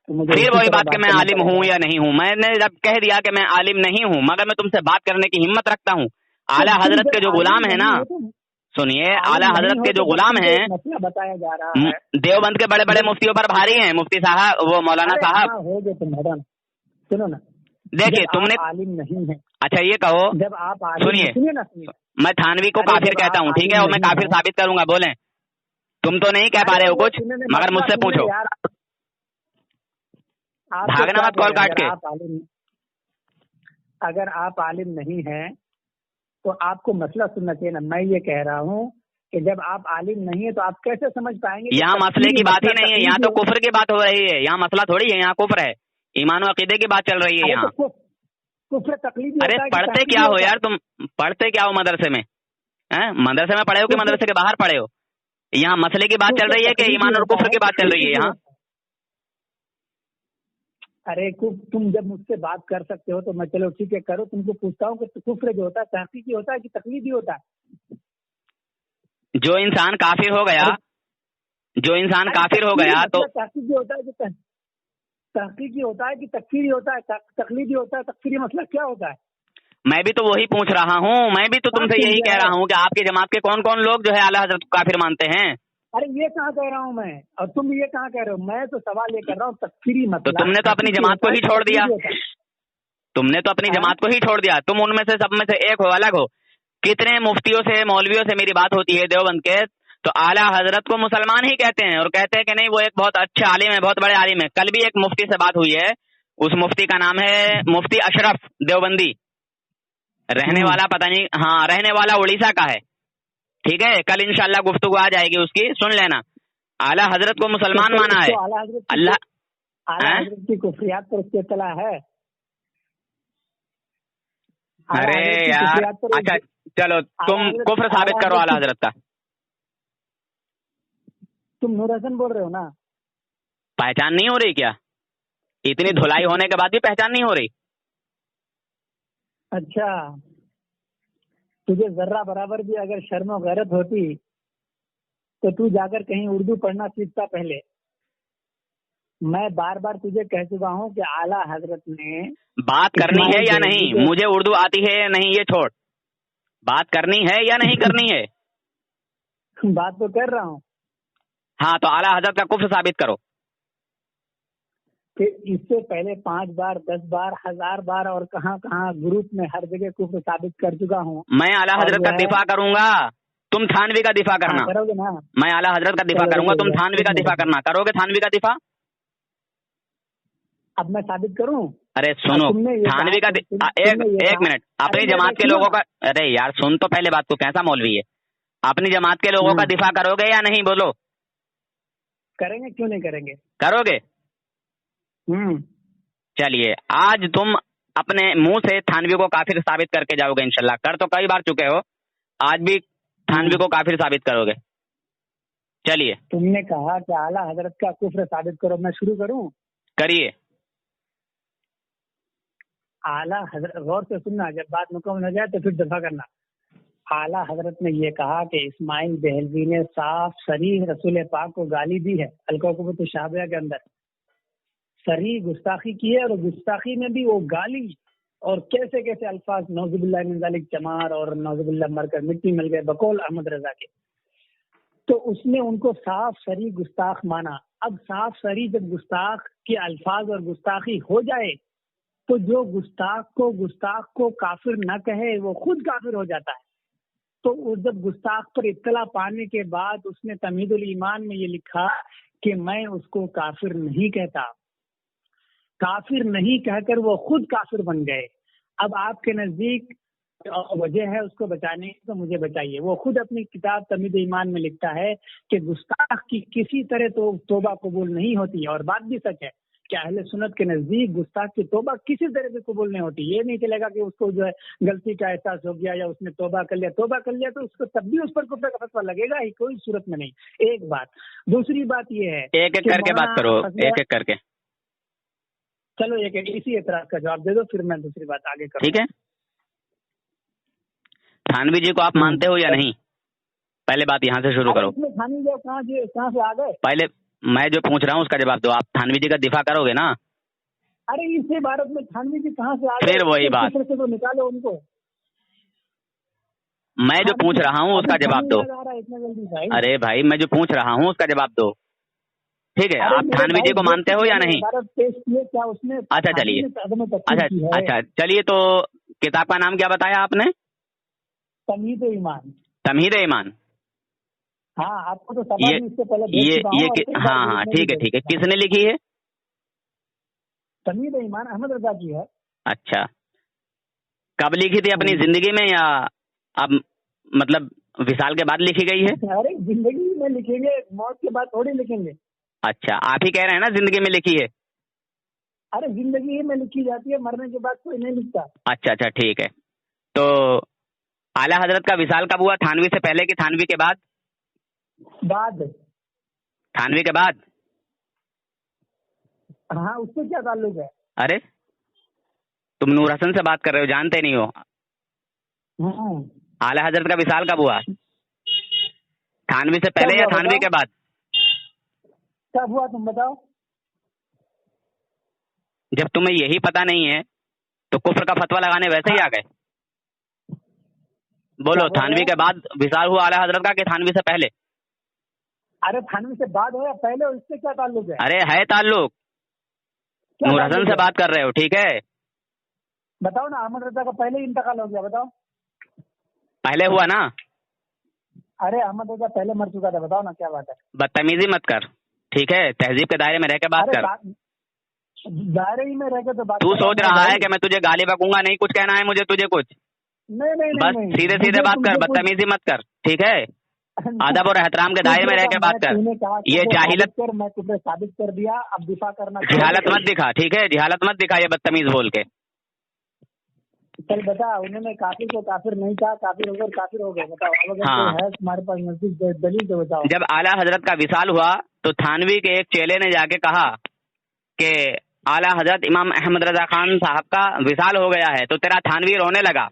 S6: تو مجھے
S4: پھر وہی بات کہ میں عالم ہوں یا نہیں ہوں. میں نے جب کہہ دیا کہ میں عالم نہیں ہوں، مگر میں تم سے بات کرنے کی ہمت رکھتا ہوں. اعلیٰ حضرت کے جو غلام ہیں نا، سنیے، اعلیٰ حضرت کے جو غلام ہیں
S6: بتایا جا رہا ہے،
S4: دیوبند کے بڑے بڑے مفتیوں پر بھاری ہیں، مفتی صاحب، وہ مولانا صاحب.
S6: ہو گئے تم میڈم، سنو نا،
S4: دیکھیے تم نے،
S6: عالم نہیں ہے،
S4: اچھا یہ کہو،
S6: جب آپ
S4: سنیے،
S6: نا
S4: میں تھانوی کو کافر کہتا ہوں، ٹھیک ہے، اور میں کافر ثابت کروں گا. بولیں، تم تو نہیں کہہ پا رہے ہو کچھ، مگر مجھ سے پوچھو. بھاگنا مت کال کاٹ کے.
S6: اگر آپ عالم نہیں ہیں تو آپ کو مسئلہ سننا چاہیے نا. میں یہ کہہ رہا ہوں کہ جب آپ عالم نہیں ہیں تو آپ کیسے سمجھ پائیں گے؟
S4: یہاں مسئلے کی بات ہی نہیں ہے، یہاں تو کفر کی بات ہو رہی ہے. یہاں مسئلہ تھوڑی ہے، یہاں کفر ہے، ایمان و عقیدے کی بات چل رہی ہے یہاں.
S6: کفر تقلیدی.
S4: ارے پڑھتے کیا ہو یار تم، پڑھتے کیا ہو مدرسے میں؟ مدرسے میں پڑھے ہو کہ مدرسے کے باہر پڑھے ہو؟ یہاں مسئلے کی بات چل رہی ہے کہ ایمان اور کفر کی بات چل رہی ہے یہاں؟
S6: ارے تم جب مجھ سے بات کر سکتے ہو تو میں چلو ٹھیک ہے کرو. تم کو پوچھتا ہوں کہ کفر جو ہوتا ہے تحقیقی ہوتا ہے کہ تقلیدی ہوتا ہے؟
S4: جو انسان کافر ہو گیا، جو انسان کافر ہو گیا تو
S6: تحقیقی ہوتا ہے کہ تحقیقی ہوتا ہے کہ تکفیری ہوتا ہے، تقلیدی ہوتا ہے؟ تکفیری مسئلہ کیا ہوتا ہے؟
S4: میں بھی تو وہی پوچھ رہا ہوں، میں بھی تو تم سے یہی کہہ رہا ہوں کہ آپ کی جماعت کے کون کون لوگ جو ہے اعلیٰ حضرت کو کافر مانتے ہیں.
S6: ارے یہ کہاں کہہ رہا ہوں میں، اور تم یہ کہاں کہہ رہے ہو؟ میں تو سوال یہ کر رہا ہوں تکفیری مسئلہ.
S4: تو تم نے تو اپنی جماعت کو ہی چھوڑ دیا، تم نے تو اپنی جماعت کو ہی چھوڑ دیا. تم ان میں سے سب میں سے ایک ہو، الگ ہو. کتنے مفتیوں سے، مولویوں سے میری بات ہوتی ہے دیوبند کے، تو اعلیٰ حضرت کو مسلمان ہی کہتے ہیں اور کہتے ہیں کہ نہیں وہ ایک بہت اچھے عالم ہے، بہت بڑے عالم ہے. کل بھی ایک مفتی سے بات ہوئی ہے، اس مفتی کا نام ہے مفتی اشرف دیوبندی، رہنے والا پتہ نہیں، ہاں رہنے والا اڑیسہ کا ہے. ٹھیک ہے، کل انشاءاللہ گفتگو آ جائے گی اس کی، سن لینا. اعلیٰ حضرت کو مسلمان مانا ہے اللہ.
S6: اعلیٰ حضرت کی کفریات پر اس کی اطلاع ہے؟
S4: ارے یار اچھا چلو تم کفر ثابت کرو اعلیٰ حضرت کا.
S6: تم نور حسن بول رہے ہو نا؟
S4: پہچان نہیں ہو رہی کیا؟ اتنی دھلائی ہونے کے بعد بھی پہچان نہیں ہو رہی؟
S6: اچھا، تجھے ذرہ برابر بھی اگر شرم و غیرت ہوتی تو تو جا کر کہیں اردو پڑھنا سیکھتا پہلے. میں بار بار تجھے کہہ چکا ہوں کہ اعلیٰ حضرت نے
S4: بات کرنی ہے یا نہیں، مجھے اردو آتی ہے یا نہیں یہ چھوڑ، بات کرنی ہے یا نہیں کرنی ہے؟
S6: بات تو کر رہا ہوں.
S4: ہاں تو اعلیٰ حضرت کا کفر ثابت کرو.
S6: کہ اس سے پہلے 5 بار 10 بار 1000 بار اور کہاں کہاں گروپ میں ہر جگہ کفر ثابت کر چکا ہوں.
S4: میں اعلیٰ حضرت کا دفاع کروں گا، تم تھانوی کا دفاع کرنا.
S6: کرو گے نا؟
S4: میں اعلیٰ حضرت کا دفاع کروں گا، تم تھانوی کا دفاع کرنا. کرو گے تھانوی کا دفاع؟
S6: اب میں ثابت کروں؟
S4: ارے سنو، تھانوی کا ایک منٹ، اپنی جماعت کے لوگوں کا، ارے یار سن تو پہلے بات، تو کیسا مولوی ہے؟ اپنی جماعت کے لوگوں کا دفاع کرو گے یا نہیں؟ بولو.
S6: کریں گے، کیوں نہیں کریں گے؟
S4: کرو گے؟ چلیے آج تم اپنے منہ سے تھانوی کو کافر ثابت کر کے جاؤ گے انشاءاللہ. کر تو کئی بار چکے ہو، آج بھی تھانوی کو کافر ثابت کرو گے. چلیے.
S6: تم نے کہا کہ اعلیٰ حضرت کا کفر ثابت کرو، میں شروع کروں؟
S4: کریے.
S6: اعلیٰ حضرت، غور سے سننا، جب بات مکمل ہو جائے تو پھر دفاع کرنا. اعلیٰ حضرت نے یہ کہا کہ اسماعیل دہلوی نے صاف صریح رسول پاک کو گالی دی ہے، الکوکبۃ الشعبیہ کے اندر صریح گستاخی کی ہے، اور گستاخی میں بھی وہ گالی اور کیسے کیسے الفاظ، نعوذ باللہ من ذالک، چمار اور نعوذ باللہ مر کر مٹی مل گئے، بقول احمد رضا کے. تو اس نے ان کو صاف صریح گستاخ مانا. اب صاف صریح جب گستاخ کے الفاظ اور گستاخی ہو جائے تو جو گستاخ کو کافر نہ کہے وہ خود کافر ہو جاتا ہے. تو جب گستاخ پر اطلاع پانے کے بعد اس نے تمہید الایمان میں یہ لکھا کہ میں اس کو کافر نہیں کہتا، کافر نہیں کہہ کر وہ خود کافر بن گئے. اب آپ کے نزدیک وجہ ہے اس کو بچانے کی تو مجھے بچائیے. وہ خود اپنی کتاب تمہید ایمان میں لکھتا ہے کہ گستاخ کی کسی طرح تو توبہ قبول نہیں ہوتی، اور بات بھی سچ ہے کہ اہل سنت کے نزدیک گستاخ کی توبہ کسی طرح سے قبول نہیں ہوتی. یہ نہیں چلے گا کہ اس کو جو ہے غلطی کا احساس ہو گیا یا اس نے توبہ کر لیا تو اس کو تب بھی اس پر کفر کا فتویٰ لگے گا ہی، کوئی صورت میں نہیں. ایک بات. دوسری بات یہ ہے،
S4: ایک ایک کر کے بات کرو، ایک ایک کر کے.
S6: चलो एक इसी एतराज का जवाब दे दो, फिर मैं दूसरी बात आगे करूँ।
S4: ठीक है, थानवी जी को आप मानते हो या नहीं? पहले बात यहाँ से शुरू करो।
S6: थानवी जी कहाँ से आ गए?
S4: पहले मैं जो पूछ रहा हूँ उसका जवाब दो। आप थानवी जी का दिफा करोगे ना?
S6: अरे इसे भारत में थानवी जी कहाँ से आ गए?
S4: फिर वही बात,
S6: से तो निकालो उनको।
S4: मैं जो पूछ रहा हूँ उसका जवाब दो।
S6: इतना जल्दी भाई?
S4: अरे भाई, मैं जो पूछ रहा हूँ उसका जवाब दो। ठीक है, आप थानवी जी को मानते हो या नहीं?
S6: क्या उसने?
S4: अच्छा चलिए, अच्छा चलिए, तो किताब का नाम क्या बताया आपने?
S6: तमहीद ईमान।
S4: तमहीद ईमान।
S6: हाँ, आपको तो सवाल इससे पहले
S4: हाँ, ठीक है। किसने लिखी है?
S6: तमहीद ईमान अहमद रजा की है।
S4: अच्छा, कब लिखी थी? अपनी जिंदगी में या अब मतलब विशाल के बाद लिखी गई है?
S6: अरे जिंदगी में लिखेंगे, मौत के बाद थोड़ी लिखेंगे। अच्छा,
S4: आप ही कह रहे हैं ना जिंदगी में लिखी है?
S6: अरे जिंदगी में लिखी जाती है, मरने के बाद कोई नहीं लिखता।
S4: अच्छा, ठीक है। तो आला हजरत का विशाल कब हुआ? थानवी से पहले कि थानवी के बाद? थानवी के बाद।
S6: हाँ, उससे क्या ताल्लुक है?
S4: अरे तुम नूर हसन से बात कर रहे हो, जानते नहीं हो? आला हजरत का विशाल कब हुआ? थानवी से पहले या थानवी के बाद?
S6: कब हुआ तुम बताओ?
S4: जब तुम्हें यही पता नहीं है तो कुफ्र का फतवा लगाने वैसे ही आ गए। बोलो, थानवी के बाद विशाल हुआ आला हजरत का कि थानवी से पहले?
S6: अरे थानवी से बाद हो या पहले, इससे क्या ताल्लुक है?
S4: अरे है ताल्लुक, नूर हसन से बात कर रहे हो, ठीक है?
S6: बताओ ना, अहमद रजा का पहले इंतकाल हो गया, बताओ।
S4: पहले हुआ ना?
S6: अरे अहमद रजा पहले मर चुका था, बताओ ना क्या बात है?
S4: बदतमीजी मत कर, ठीक है? तहजीब के दायरे में रह के बात कर।
S6: दायरे ही में रह के तो बात। तू
S4: सोच रहा है कि मैं तुझे गाली बकूंगा? नहीं कुछ कहना है मुझे तुझे कुछ?
S6: नहीं,
S4: बस सीधे बात कर, बदतमीजी मत कर, ठीक है? अदब और एहतराम के दायरे में रह के बात कर। ये जाहिलत
S6: मैं तुझे साबित कर दिया, अब दिफा करना।
S4: जिहालत मत दिखा, ठीक है? जिहालत मत दिखा ये बदतमीज बोल के।
S6: चल बता, उन्होंने काफिर को काफिर नहीं कहा, काफिर हो गए, बताओ। हाँ, है तुम्हारे पास मस्जिद दलील तो बताओ।
S4: जब आला हजरत का विशाल हुआ तो थानवी के एक चेले ने जाके कहा कि आला हजरत इमाम अहमद रजा खान साहब का विशाल हो गया है। तो तेरा थानवी रोने लगा।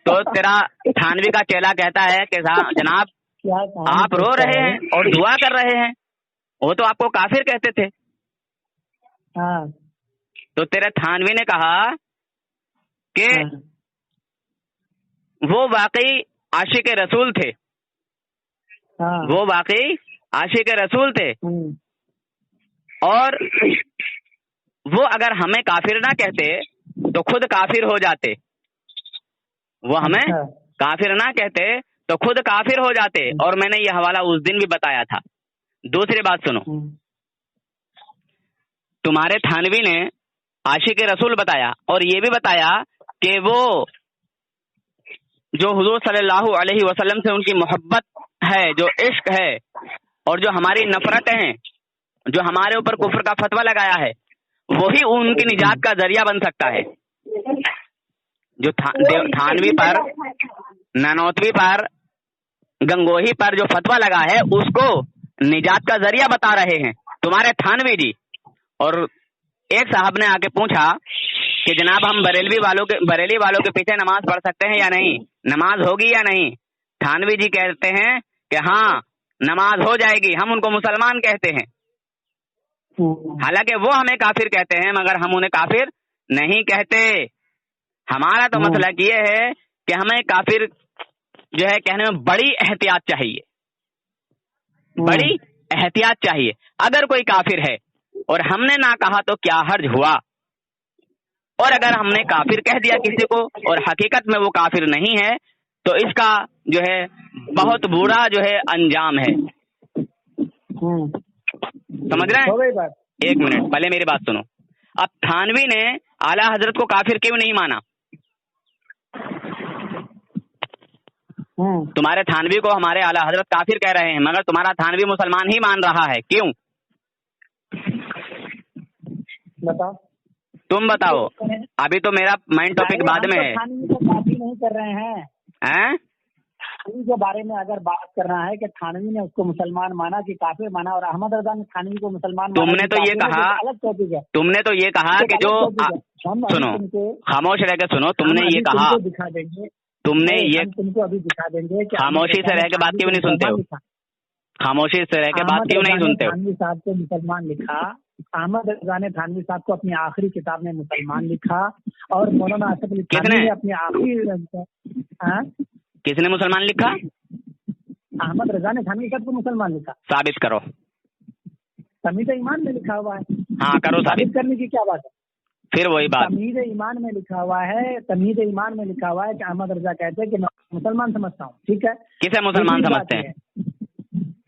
S4: तो तेरा थानवी का चेला कहता है कि जनाब आप रो रहे हैं और दुआ कर रहे हैं, वो तो आपको काफिर कहते थे।
S6: हाँ।
S4: तो तेरे थानवी ने कहा कि वो वाकई आशिक रसूल थे। वो वाकई आशिक रसूल थे, और वो अगर हमें काफिर ना कहते तो खुद काफिर हो जाते। वो हमें काफिर ना कहते तो खुद काफिर हो जाते। और मैंने ये हवाला उस दिन भी बताया था। दूसरी बात सुनो, तुम्हारे थानवी ने आशिक रसूल बताया और ये भी बताया कि वो जो हुजूर सल्लल्लाहु अलैहि वसल्लम से उनकी मोहब्बत है, जो इश्क है, और जो हमारी नफरतें हैं, जो हमारे ऊपर कुफ्र का फतवा लगाया है, वही उनकी निजात का जरिया बन सकता है। जो थानवी पर, ननौतवी पर, गंगोही पर जो फतवा लगा है उसको निजात का जरिया बता रहे हैं तुम्हारे थानवी जी। और एक साहब ने आके पूछा कि जनाब हम बरेली वालों के पीछे नमाज पढ़ सकते हैं या नहीं, नमाज होगी या नहीं? थानवी जी कहते हैं कि हाँ नमाज हो जाएगी, हम उनको मुसलमान कहते हैं। हालांकि वो हमें काफिर कहते हैं मगर हम उन्हें काफिर नहीं कहते। हमारा तो मसलक ये है कि हमें काफिर जो है कहने में बड़ी एहतियात चाहिए, बड़ी एहतियात चाहिए। अगर कोई काफिर है और हमने ना कहा तो क्या हर्ज हुआ, और अगर हमने काफिर कह दिया किसी को और हकीकत में वो काफिर नहीं है तो इसका जो है बहुत बुरा जो है अंजाम है। समझ रहे हैं? एक मिनट पहले मेरी बात सुनो। अब थानवी ने आला हजरत को काफिर क्यों नहीं माना? तुम्हारे थानवी को हमारे आला हजरत काफिर कह रहे हैं मगर तुम्हारा थानवी मुसलमान ही मान रहा है, क्यों?
S6: बताओ,
S4: तुम बताओ। अभी तो मेरा माइंड टॉपिक बाद में है।
S6: नहीं कर रहे हैं
S4: के
S6: बारे में अगर बात करना है कि थानवी ने उसको मुसलमान माना कि काफिर माना, और अहमद रजा ने थानवी को मुसलमान माना।
S4: तुमने तो ये कहा,
S6: अलग टॉपिक है।
S4: तुमने तो ये कहा कि जो सुनो, खामोश रह के सुनो, तुमने ये कहा,
S6: दिखा देंगे,
S4: तुमने ये
S6: तुमको अभी दिखा देंगे कि
S4: खामोशी से रह के बात क्यों नहीं सुनते हो? खामोशी से रह के बात क्यों नहीं सुनते हो?
S6: थानवी साहब को मुसलमान लिखा, अहमद रजा ने थानवी साहब को अपनी आखिरी किताब में मुसलमान लिखा, और मौलाना आसिफ अली थानवी ने अपनी आखिरी
S4: किसने मुसलमान लिखा?
S6: अहमद रजा ने थानवी साहब को मुसलमान लिखा।
S4: साबित करो।
S6: तमीज़ ईमान में लिखा हुआ है।
S4: हाँ करो साबित।
S6: करने की क्या बात है?
S4: फिर वही बात,
S6: तमीज़ ईमान में लिखा हुआ है, तमीज़ ईमान में लिखा हुआ है कि अहमद रजा कहते हैं कि मैं मुसलमान समझता हूँ। ठीक है,
S4: किसे मुसलमान समझते हैं?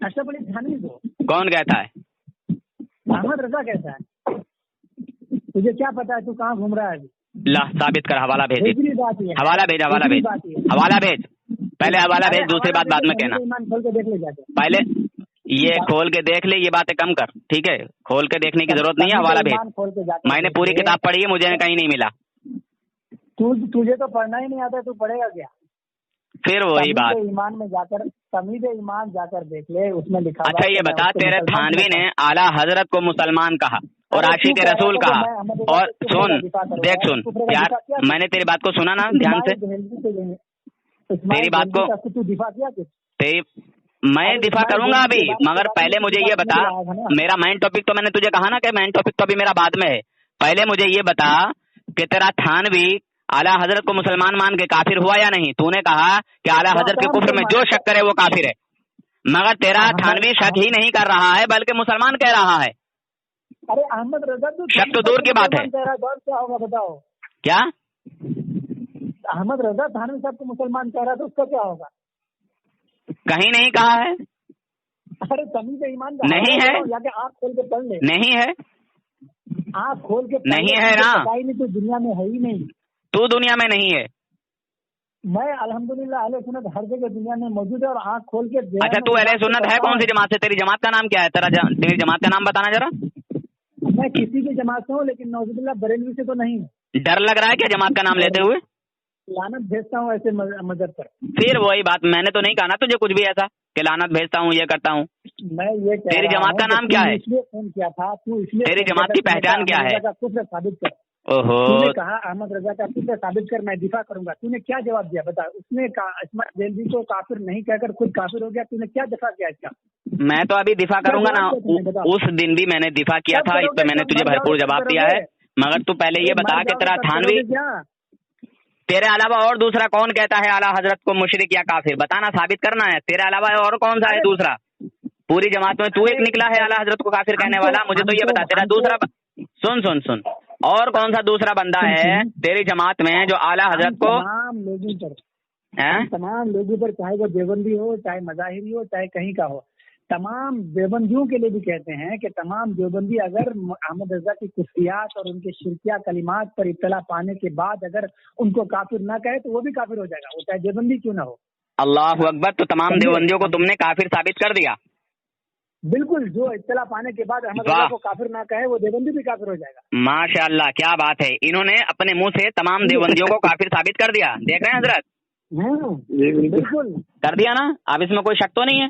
S6: अशरफ अली थानवी को।
S4: कौन कहता है?
S6: अहमद रजा कहता है। तुझे क्या पता है, तू कहाँ घूम रहा है अभी?
S4: ला साबित कर, हवाला भेज, हवाला भेज, हवाला भेज, हवाला भेज, पहले हवाला भेज, दूसरी बात बाद में कहना।
S6: खोल के देख ले जाके,
S4: पहले ये खोल के देख ले, ये बातें कम कर, ठीक है? खोल के देखने की जरूरत नहीं है, हवाला भेज। मैंने पूरी किताब पढ़ी है, मुझे कहीं नहीं मिला।
S6: तुझे तो पढ़ना ही नहीं आता, तू पढ़ेगा क्या?
S4: फिर वही बात,
S6: ईमान में जाकर, तमीज़ ईमान जाकर देख ले, उसमें लिखा।
S4: अच्छा ये बता, तेरे थानवी ने आला हजरत को मुसलमान कहा और आशिक रसूल कहा, और सुन, देख सुन यार, मैंने तेरी बात को सुना ना ध्यान से, तेरी बात को
S6: तू दिफा किया?
S4: मैं दिफा करूंगा अभी, मगर पहले मुझे ये बता, मेरा मेन टॉपिक तो मैंने तुझे कहा ना कि मेन टॉपिक तो अभी मेरा बाद में है। पहले मुझे ये बता कि तेरा थानवी आला हजरत को मुसलमान मान के काफिर हुआ या नहीं? तूने कहा कि आला हजरत के कुफ्र में जो शक करे वो काफिर है, मगर तेरा थानवी शक ही नहीं कर रहा है बल्कि मुसलमान कह रहा है।
S6: अरे अहमद रजा,
S4: शक तो दूर की बात है।
S6: क्या होगा बताओ?
S4: क्या
S6: अहमद रजा थानवी साहब को मुसलमान कह रहा था, उसका क्या होगा?
S4: कहीं नहीं कहा है।
S6: अरे तमीज़ ईमान
S4: नहीं है,
S6: जाके आँख खोल के पढ़ ले।
S4: नहीं है,
S6: आँख खोल के
S4: नहीं है ना,
S6: नहीं तो दुनिया में है ही नहीं।
S4: तू दुनिया में नहीं है,
S6: मैं अल्हम्दुलिल्लाह अहले सुन्नत हर जगह दुनिया में मौजूद है, और आँख खोल के।
S4: अच्छा तू अहले सुन्नत है कौन सी जमात से? तेरी जमात का नाम क्या है? तेरी जमात का नाम बताना जरा।
S6: मैं किसी की जमात से हूँ, लेकिन नौजुबिल्लाह बरेलवी से तो नहीं हूँ।
S4: डर लग रहा है क्या जमात का नाम लेते हुए?
S6: लानत भेजता हूँ ऐसे मजहब पर।
S4: फिर वही बात, मैंने तो नहीं कहा ना तुझे कुछ भी ऐसा कि लानत भेजता हूँ, ये करता हूँ।
S6: मैं ये
S4: तेरी जमात का नाम क्या है?
S6: इसलिए फोन किया था, तू इसलिए
S4: तेरी जमात की पहचान क्या है?
S6: कुफ्र साबित कर।
S4: ओहो,
S6: तूने कहा अहमद रजा का कुफ्र साबित कर, मैं दिफा करूंगा। तूने क्या जवाब दिया बता? उसने इस्माइल जैलवी को काफिर नहीं कहकर खुद काफिर हो गया, तूने क्या दिफा किया इसका? मैं
S4: तो अभी दिफा करूंगा ना, उस दिन भी मैंने दिफा किया था, इस पर मैंने तुझे भरपूर जवाब दिया है। मगर तू पहले ये बता कि तेरा थानवी, तेरे अलावा और दूसरा कौन कहता है आला हजरत को मुशरिक या काफिर? बताना, साबित करना है। तेरे अलावा और कौन सा है दूसरा? पूरी जमात में तू एक निकला है आला हजरत को काफिर कहने वाला। मुझे तो ये बता, तेरा दूसरा सुन और कौन सा दूसरा बंदा है तेरी जमात में जो आला हजरत को?
S6: तमाम लोगों पर, चाहे वो देवबंदी हो, चाहे मजाहिरी हो, चाहे कहीं का हो, तमाम देवबंदियों के लिए भी कहते हैं कि तमाम देवबंदी अगर अहमद रजा की कुफ्रियात और उनके शिरकिया कलिमात पर इत्तला पाने के बाद अगर उनको काफिर ना कहे तो वो भी काफिर हो जाएगा, वो चाहे देवबंदी क्यों ना हो।
S4: अल्लाह अकबर, तो तमाम देवबंदियों को तुमने काफिर साबित कर दिया?
S6: बिल्कुल, जो इत्तला पाने के बाद अहमद रजा को काफिर ना कहे वो देवबंदी भी काफिर हो जाएगा।
S4: माशाअल्लाह, क्या बात है, इन्होंने अपने मुंह से तमाम देवबंदियों को काफिर साबित कर दिया। देख रहे हैं हजरत?
S6: बिल्कुल कर
S4: दिया ना। अब इसमें कोई शक तो नहीं है?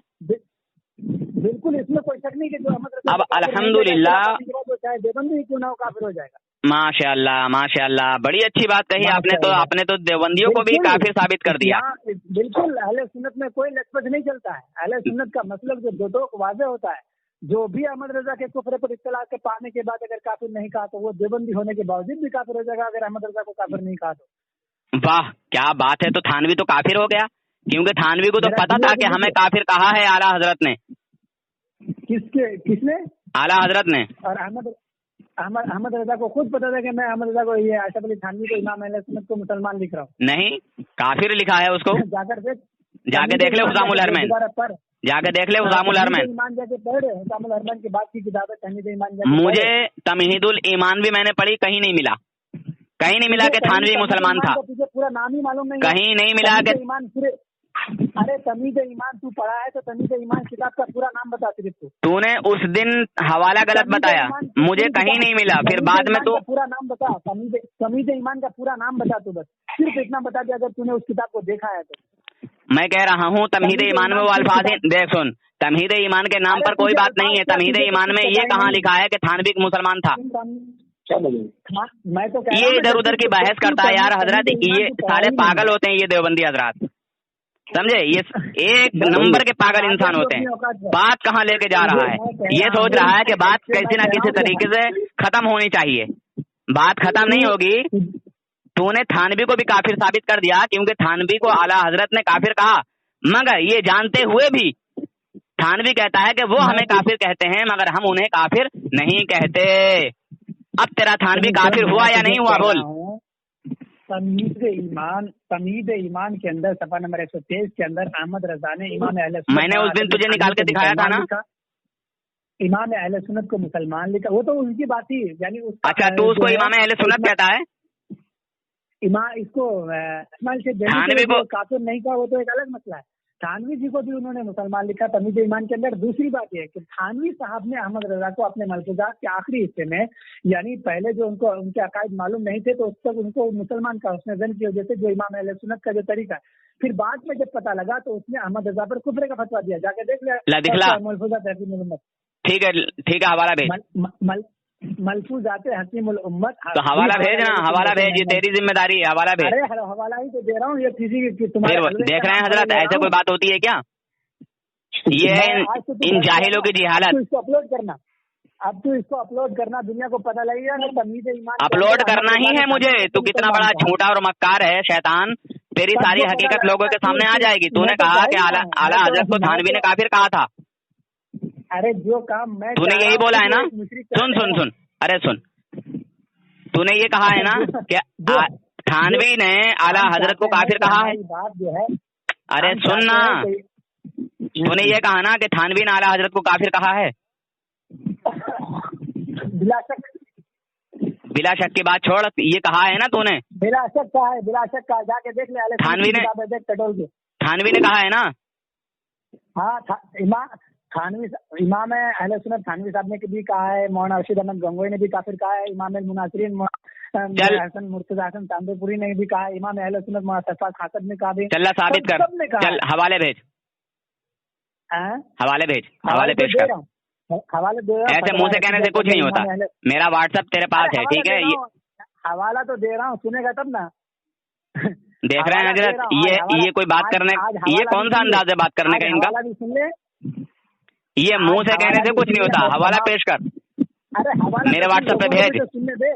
S6: बिल्कुल, इसमें कोई शक नहीं कि जो अहमद रजा
S4: अब अल्हम्दुलिल्लाह
S6: चाहे देवबंदी क्यों ना हो काफिर हो जाएगा।
S4: माशाअल्लाह माशाअल्लाह, बड़ी अच्छी बात कही आपने तो देवबंदियों को भी काफिर साबित कर दिया।
S6: बिल्कुल, अहले सुन्नत में कोई लचपच नहीं चलता है। अहले सुन्नत का मतलब जो दो वाज़ेह होता है, जो भी अहमद रजा के कुफ्र पर इत्तला के पाने के बाद अगर काफिर नहीं कहा तो वो देवबंदी होने के बावजूद भी काफिर हो जाएगा अगर अहमद रजा को काफिर नहीं कहा तो।
S4: वाह क्या बात है, तो थानवी तो काफिर हो गया, क्योंकि थानवी को तो पता था कि हमें काफिर कहा है आला हजरत ने।
S6: किसने?
S4: आला हजरत ने।
S6: और अहमद रजा को खुद पता था कि मैं अहमद रजा को, ये आसिफ अली थानवी को, इमाम अहले सुन्नत को मुसलमान लिख रहा हूँ।
S4: नहीं, काफिर लिखा है उसको। जाके देख ले हुज़ामुल हरमैन, जाके देख ले हुज़ामुल हरमैन।
S6: ईमान जाके पढ़, हुज़ामुल हरमैन की बात की किताब है तमहीदुल ईमान।
S4: मुझे तमहीदुल ईमान भी मैंने पढ़ी, कहीं नहीं मिला, कहीं नहीं मिला कि थानवी मुसलमान था।
S6: तुझे पूरा नाम ही मालूम नहीं?
S4: कहीं नहीं मिला कि
S6: ईमान पूरे। अरे तमीज़ ईमान तू पढ़ा है तो तमीज़ ईमान किताब का पूरा नाम बता सिर्फ
S4: तूने उस दिन हवाला गलत बताया, मुझे कहीं नहीं मिला। फिर बाद में तू
S6: पूरा नाम बता, तमीज़ ईमान का पूरा नाम बता तू, बस सिर्फ इतना बता दिया अगर तूने उस किताब को देखा है तो।
S4: मैं कह रहा हूँ तमहीद ईमान में वो अल्फाज हैं। देख सुन, तमहीद ईमान के नाम पर कोई बात नहीं है। तमहीद ईमान में ये कहाँ लिखा है कि थानवी मुसलमान था?
S6: मैं तो
S4: ये इधर उधर की बहस करता है यार हजरत, ये सारे पागल होते हैं ये देवबंदी हजरात, समझे? ये एक नंबर के पागल इंसान होते हैं। बात कहाँ लेके जा रहा है? ये सोच रहा है कि बात किसी ना किसी तरीके से खत्म होनी चाहिए। बात खत्म नहीं होगी। तूने थानवी को भी काफिर साबित कर दिया, क्योंकि थानवी को आला हजरत ने काफिर कहा, मगर ये जानते हुए भी थानवी कहता है कि वो हमें काफिर कहते हैं मगर हम उन्हें काफिर नहीं कहते। अब तेरा थानवी काफिर हुआ या नहीं हुआ बोल?
S6: तमहीद ईमान के अंदर सफा नंबर 123 के अंदर अहमद रजा ने इमाम अहले सुन्नत,
S4: मैंने उस दिन तुझे निकाल के दिखाया था ना,
S6: इमाम अहले सुन्नत को मुसलमान लिखा। वो तो उनकी बात ही, यानी
S4: अच्छा तू उसको इमाम अहले सुन्नत कहता है?
S6: इसको
S4: थानवी को
S6: काफिर नहीं कहा, वो तो एक अलग मसला है। थानवी जी को भी उन्होंने मुसलमान लिखा तमहीद ईमान के अंदर। दूसरी बात यह कि थानवी साहब ने अहमद रजा को अपने मलफूजात के आखिरी हिस्से में, यानी पहले जो उनको उनके अकायद मालूम नहीं थे तो उस तक उनको मुसलमान का उसने जन की वजह से जो इमाम अहले सुन्नत का जो तरीका है, फिर बाद में जब पता लगा तो उसने अहमद रजा पर कुफर का फतवा दिया। जाके देख लिया मलफूजात हकीमुल उम्मत।
S4: ठीक है हवाला भेज।
S6: मलफूजात हकीमुल उम्मत,
S4: तो हवाला भेज ना, हवाला भेज, ये तेरी जिम्मेदारी है, हवाला भेज।
S6: अरे हवाला ही तो दे रहा हूँ, ये किसी तुम्हारे
S4: देख रहे हैं हजरत, ऐसे कोई बात होती है क्या? ये इन जाहिलों की जिहालत।
S6: इसको अपलोड करना, अब तू इसको अपलोड करना, दुनिया को पता लगेगा ना तमहीद ईमान।
S4: अपलोड करना ही है मुझे। तू कितना बड़ा झूठा और मक्कार है शैतान, तेरी सारी हकीकत लोगों के सामने आ जाएगी। तूने कहा कि आला हजरत को थानवी ने काफिर कहा था।
S6: अरे जो काम मैं,
S4: तूने यही बोला है ना? सुन अरे सुन, तूने ये कहा है ना कि थानवी ने आला हजरत को काफिर कहा है।
S6: बात जो है,
S4: अरे सुन ना, तूने ये कहा ना कि थानवी ने आला हजरत को काफिर कहा है। बिला शक की बात छोड़, ये कहा है ना तूने?
S6: बिला शक का है, बिला शक का, जाके देख ले।
S4: थानवी ने कहा है ना?
S6: हाँ, थानवी इमाम अहले सुन्नत थानवी साहब ने भी कहा है, मौलाना अरशद अहमद गंगोई ने भी काफिर कहा है, इमाम मुनासिरीन हसन मुर्तजा हसन तांबेपुरी ने भी कहा है, इमाम अहले सुन्नत मौलाना सफा खातब ने कहा भी।
S4: चल साबित कर, चल हवाले भेज, हवाले पेश कर।
S6: हवाले दे रहा हूं,
S4: ऐसे मुंह से कहने से कुछ नहीं होता। मेरा व्हाट्सएप तेरे पास है, ठीक है?
S6: हवाला तो दे रहा हूँ, सुनेगा तब ना।
S4: देख रहे हैं हजरत, ये कोई बात करने, ये कौन सा अंदाज है बात करने का इनका?
S6: सुन ले,
S4: ये मुंह से कहने से कुछ नहीं होता। हवाला पेश कर,
S6: अरे हवाला
S4: मेरे व्हाट्सएप पे भेज।
S6: सुनने दे,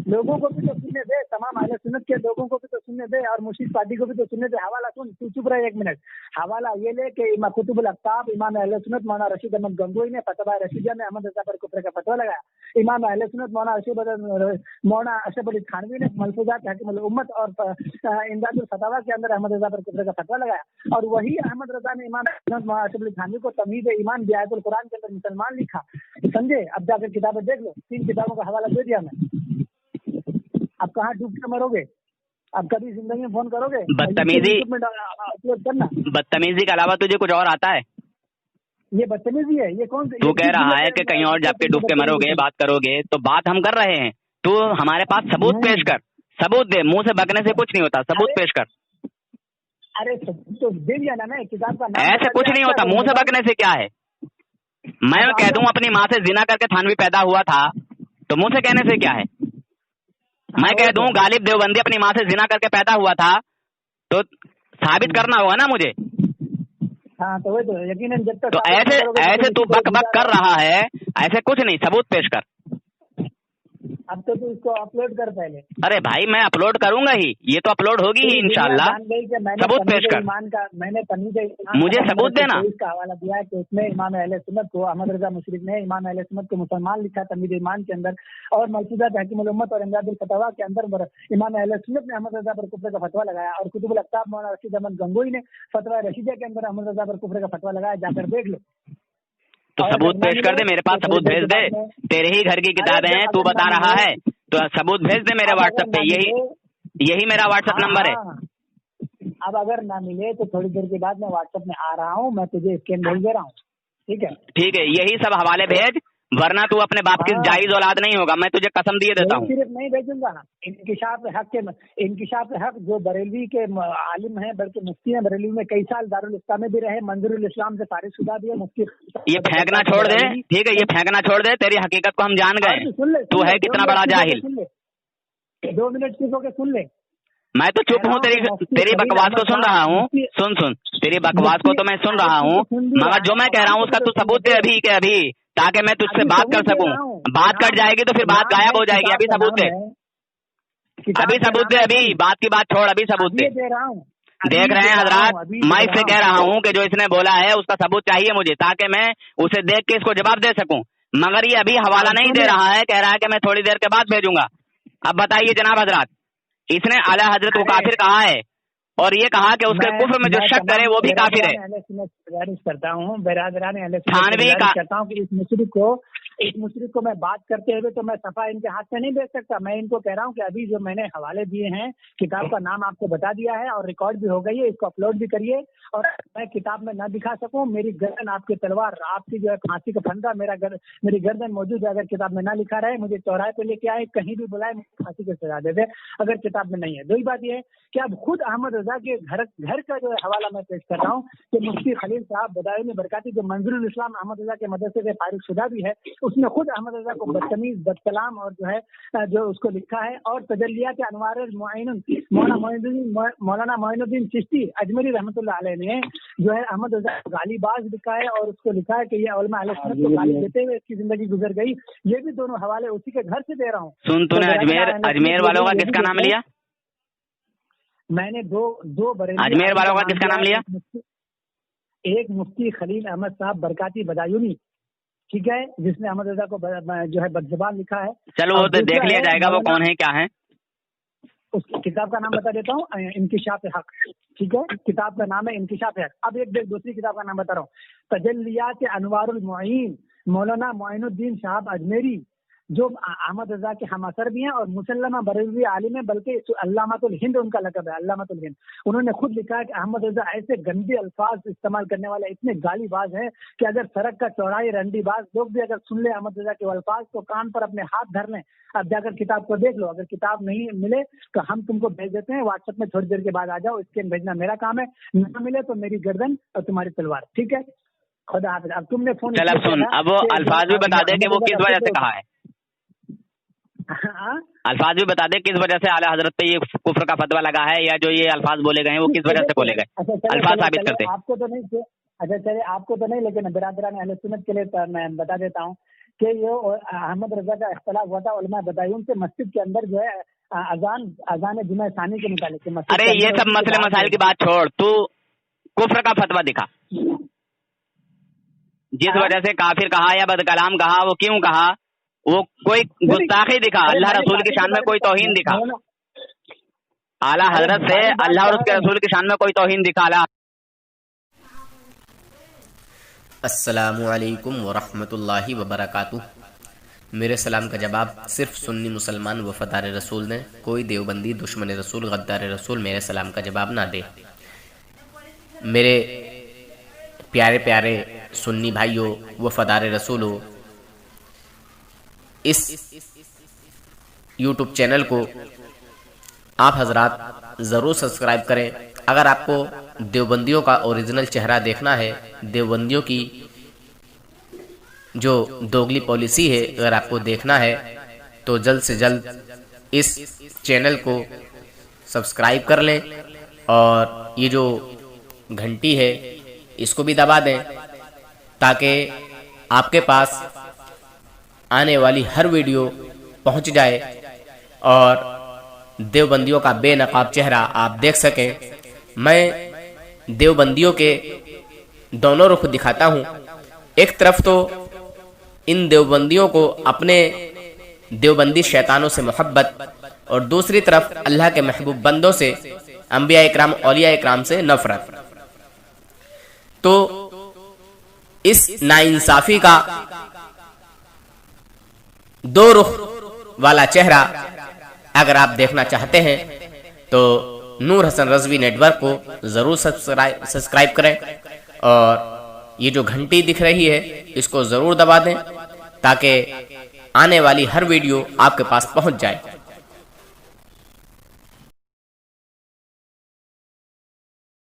S6: लोगों को भी तो सुनने दे, तमाम अहले सुन्नत के लोगों को भी तो सुनने दे, और मुर्शिद पार्टी को भी तो सुनने दे। हवाला सुन, तू चुप रहे एक मिनट। हवाला ये ले कि कुतुबुल अफ्ताब इमाम अहले सुन्नत मौलाना रशीद अहमद गंगोई ने फतवा रशीदिया में अहमद रजा पर कुफर का फतवा लगाया। इमाम अहले सुन्नत मौलाना अशरफ अली थानवी ने मलफूजात हकीमुल उम्मत और इमदादुल फतावा के अंदर अहमद रजा पर कुफर का फतवा लगाया। और वही अहमद रजा ने इमाम अशरफ अली थानवी को तमहीद ईमान बिआयतुल कुरान के अंदर मुसलमान लिखा। समझे? अब जाकर किताबें देख लो, 3 किताबों का हवाला दे दिया मैं। अब कहाँ डूब के मरोगे? अब कभी जिंदगी में फोन करोगे?
S4: बदतमीजी के अलावा तुझे कुछ और आता है?
S6: ये बदतमीजी है, ये कौन?
S4: तू कह रहा है कि कहीं और जाके डूब के मरोगे, बात करोगे, तो बात हम कर रहे हैं। तू हमारे पास सबूत पेश कर, सबूत दे। मुंह से बकने से कुछ नहीं होता, सबूत पेश कर।
S6: अरे तो दे दिया ना मैं, किताब का नाम।
S4: ऐसे कुछ नहीं होता, मुंह से बकने से क्या है? मैं कह दूं अपनी माँ से जिना करके थानवी पैदा हुआ था, तो मुंह से कहने से क्या है? मैं कह दूं गालिब देवबंदी अपनी माँ से जिना करके पैदा हुआ था, तो साबित करना होगा ना मुझे।
S6: हाँ तो वही तो, यकीनन जब तक
S4: तो ऐसे तू बक कर रहा है, ऐसे कुछ नहीं, सबूत पेश कर।
S6: अब तो तू इसको अपलोड कर पहले।
S4: अरे भाई मैं अपलोड करूंगा ही, ये तो अपलोड होगी ही इंशाल्लाह। सबूत पेश कर,
S6: मैंने
S4: मुझे सबूत देना।
S6: इसका हवाला दिया है कि उसमें इमाम अहले सुन्नत को, अहमद रजा मुशरिक ने इमाम अहले सुन्नत को मुसलमान लिखा तमहीद ईमान के अंदर, और मलफूजात हकीमुल उम्मत और इमदादुल फतावा के अंदर इमाम अहले सुन्नत ने अहमद रजा पर कुफर का फतवा लगाया। और कुतुबुल अफ्ताब मौलाना रशीद अहमद गंगोई ने फतवा रशीदिया के अंदर अहमद रजा पर कुफर का फतवा लगाया। जाकर देख लो,
S4: तो सबूत पेश कर दे, मेरे पास सबूत भेज दे। तेरे ही घर की किताबें हैं, तू बता रहा है, तो सबूत भेज दे मेरे व्हाट्सएप पे। यही मेरा व्हाट्सएप नंबर है।
S6: अब अगर ना मिले तो थोड़ी देर के बाद मैं व्हाट्सएप में आ रहा हूँ, मैं तुझे स्कैन भेज दे रहा हूँ। ठीक है,
S4: ठीक है, यही सब हवाले भेज, वरना तू अपने बाप की
S6: हाँ।
S4: जायज औलाद नहीं होगा, मैं तुझे कसम दिए देता हूँ।
S6: सिर्फ नहीं भेजूंगा, इंकिशाफ हक जो बरेलवी के आलिम हैं, बल्कि मुफ्ती हैं बरेलवी में, कई साल दारुल इस्लाम में भी रहे, मंजूरुल इस्लाम से फारिग शुदा भी है मुफ्ती।
S4: ये फेंकना छोड़ दे, ठीक है, ये फेंकना छोड़ दे, तेरी हकीकत को हम जान गए, तू है कितना बड़ा जाहिल।
S6: 2 मिनट चुप होकर सुन ले।
S4: मैं तो चुप हूँ, तेरी बकवास को सुन रहा हूँ। सुन तेरी बकवास को तो मैं सुन रहा हूँ, मगर जो मैं कह रहा हूँ उसका तू सबूत दे अभी के अभी, ताकि मैं तुझसे बात कर सकूं। बात कट जाएगी तो फिर बात गायब हो जाएगी। अभी सबूत दे, अभी सबूत दे, अभी बात की बात छोड़, अभी सबूत दे। देख रहे हैं हजरात, मैं इससे कह रहा हूँ कि जो इसने बोला है उसका सबूत चाहिए मुझे, ताकि मैं उसे देख के इसको जवाब दे सकूं। मगर ये अभी हवाला नहीं दे रहा है, कह रहा है कि मैं थोड़ी देर के बाद भेजूंगा। अब बताइए जनाब हजरात, इसने आला हजरत को काफिर कहा है और ये कहा कि उसके कुफ्र में जो शक करे वो भी काफिर है।
S6: करता हूँ बरादरान
S4: थानवी का
S6: करता हूँ कि इस मुशरिक को मैं बात करते हुए तो मैं सफा इनके हाथ से नहीं भेज सकता। मैं इनको कह रहा हूँ कि अभी जो मैंने हवाले दिए हैं, किताब का नाम आपको बता दिया है और रिकॉर्ड भी हो गई है, इसको अपलोड भी करिए। और मैं किताब में ना दिखा सकूं, मेरी गर्दन आपकी तलवार, आपकी जो है फांसी का फंदा मेरी गर्दन मौजूद है। अगर किताब में ना लिखा रहे, मुझे चौराहे पे लेके आए, कहीं भी बुलाए, मुझे फांसी की सजा दे दे, अगर किताब में नहीं है। दूसरी बात यह है कि अब खुद अहमद रजा के घर का जो है हवाला मैं पेश कर रहा हूँ कि मुफ्ती खलील साहब बदायूनी बरकाती, जो मंजूरुल इस्लाम अहमद रजा के मदरसे से फारिग शुदा भी है, उसने खुद अहमद रजा को बदतमीज, बदकलाम और जो है जो उसको लिखा है। और तजल्लियात अनवार मौलाना मोइनुद्दीन चिश्ती अजमेरी रहमतुल्लाह अलैह ने जो है अहमद रजा को गालीबाज लिखा है और उसको लिखा है कि ये उलमा अहले सुन्नत को गाली देते हुए इसकी जिंदगी गुजर गई। ये भी दोनों हवाले उसी के घर से दे रहा हूँ।
S4: सुन, तूने अजमेर वालों का किसका नाम लिया?
S6: मैंने दो
S4: अजमेर वालों का किसका नाम लिया?
S6: एक मुफ्ती खलील अहमद साहब बरकाती बदायूनी, ठीक है, जिसने अहमद रजा को जो है बदजुबान लिखा है।
S4: चलो वो देख लिया जाएगा वो कौन है क्या है।
S6: उसकी किताब का नाम बता देता हूँ, इंकिशाफ हक, ठीक है, किताब का नाम है इंकिशाफ हक। अब एक दूसरी किताब का नाम बता रहा हूँ, तजल्लियात अनवारुल मुईन मौलाना मोइनुद्दीन साहब अजमेरी, जो अहमद रजा के हम असर भी हैं और मुसल्लमा बरेलवी आलिम है, बल्कि अल्लामातुल हिंद उनका लक़ब है, अल्लामातुल हिंद। उन्होंने खुद लिखा है कि अहमद रजा ऐसे गंदे अल्फाज इस्तेमाल करने वाले, इतने गालीबाज हैं कि अगर सड़क का चौड़ाई रंडीबाज लोग भी अगर सुन ले अहमद रजा के अल्फाज तो कान पर अपने हाथ धर लें। अब जाकर किताब को देख लो, अगर किताब नहीं मिले तो हम तुमको भेज देते हैं व्हाट्सएप में, थोड़ी देर के बाद आ जाओ, स्कैन भेजना मेरा काम है, न मिले तो मेरी गर्दन और तुम्हारी तलवार, ठीक है। खुदा हाफिज़। अब तुमने फोन
S4: चल अब सुन, अब वो अल्फाज भी बता दे कि वो किस वजह से कहा है। अल्फाज भी बता दे किस वजह से आला हजरत पे ये कुफ्र का फतवा लगा है, या जो ये अल्फाज बोले गए हैं वो किस वजह से बोले गए, अल्फाज साबित करते।
S6: आपको तो नहीं, अच्छा चलिए, आपको तो नहीं, लेकिन बिरादरान अहले सुन्नत के लिए मैं बता देता हूँ कि ये अहमद रजा का इख्तलाफ हुआ था उलमा बदायून से मस्जिद के अंदर जो है अजान जुमा सानी के मुतालिक।
S4: अरे ये सब मसले मसाइल की बात छोड़, तू कुफ्र का फतवा दिखा। जिस वजह से काफिर कहा या बदकलाम कहा, वो क्यों कहा, वो कोई गुस्ताखी दिखा, अल्लाह रसूल की शान में कोई तौहीन दिखा, आला हजरत से अल्लाह और उसके रसूल की शान में कोई तौहीन दिखा।
S7: अस्सलामु अलैकुम वरहमतुल्लाहि वबरकातुह। मेरे सलाम का जवाब सिर्फ सुन्नी मुसलमान वफादार रसूल ने, कोई देवबंदी दुश्मन रसूल गद्दार रसूल मेरे सलाम का जवाब ना दे। मेरे प्यारे प्यारे सुन्नी भाइयों वफादार रसूलों, इस YouTube चैनल को आप हजरात ज़रूर सब्सक्राइब करें। अगर आपको देवबंदियों का ओरिजिनल चेहरा देखना है, देवबंदियों की जो दोगली पॉलिसी है अगर आपको देखना है, तो जल्द से जल्द इस चैनल को सब्सक्राइब कर लें और ये जो घंटी है इसको भी दबा दें, ताकि आपके पास आने वाली हर वीडियो पहुंच जाए और देवबंदियों का बेनकाब चेहरा आप देख सकें। मैं देवबंदियों के दोनों रुख दिखाता हूं। एक तरफ तो इन देवबंदियों को अपने देवबंदी शैतानों से मोहब्बत और दूसरी तरफ अल्लाह के महबूब बंदों से, अंबिया इकराम औलिया इकराम से नफरत। तो इस नाइंसाफी का दो रुख वाला चेहरा अगर आप देखना चाहते हैं तो नूर हसन रजवी नेटवर्क को जरूर सब्सक्राइब करें और ये जो घंटी दिख रही है इसको जरूर दबा दें, تاکہ آنے والی ہر ویڈیو آپ کے پاس پہنچ جائے۔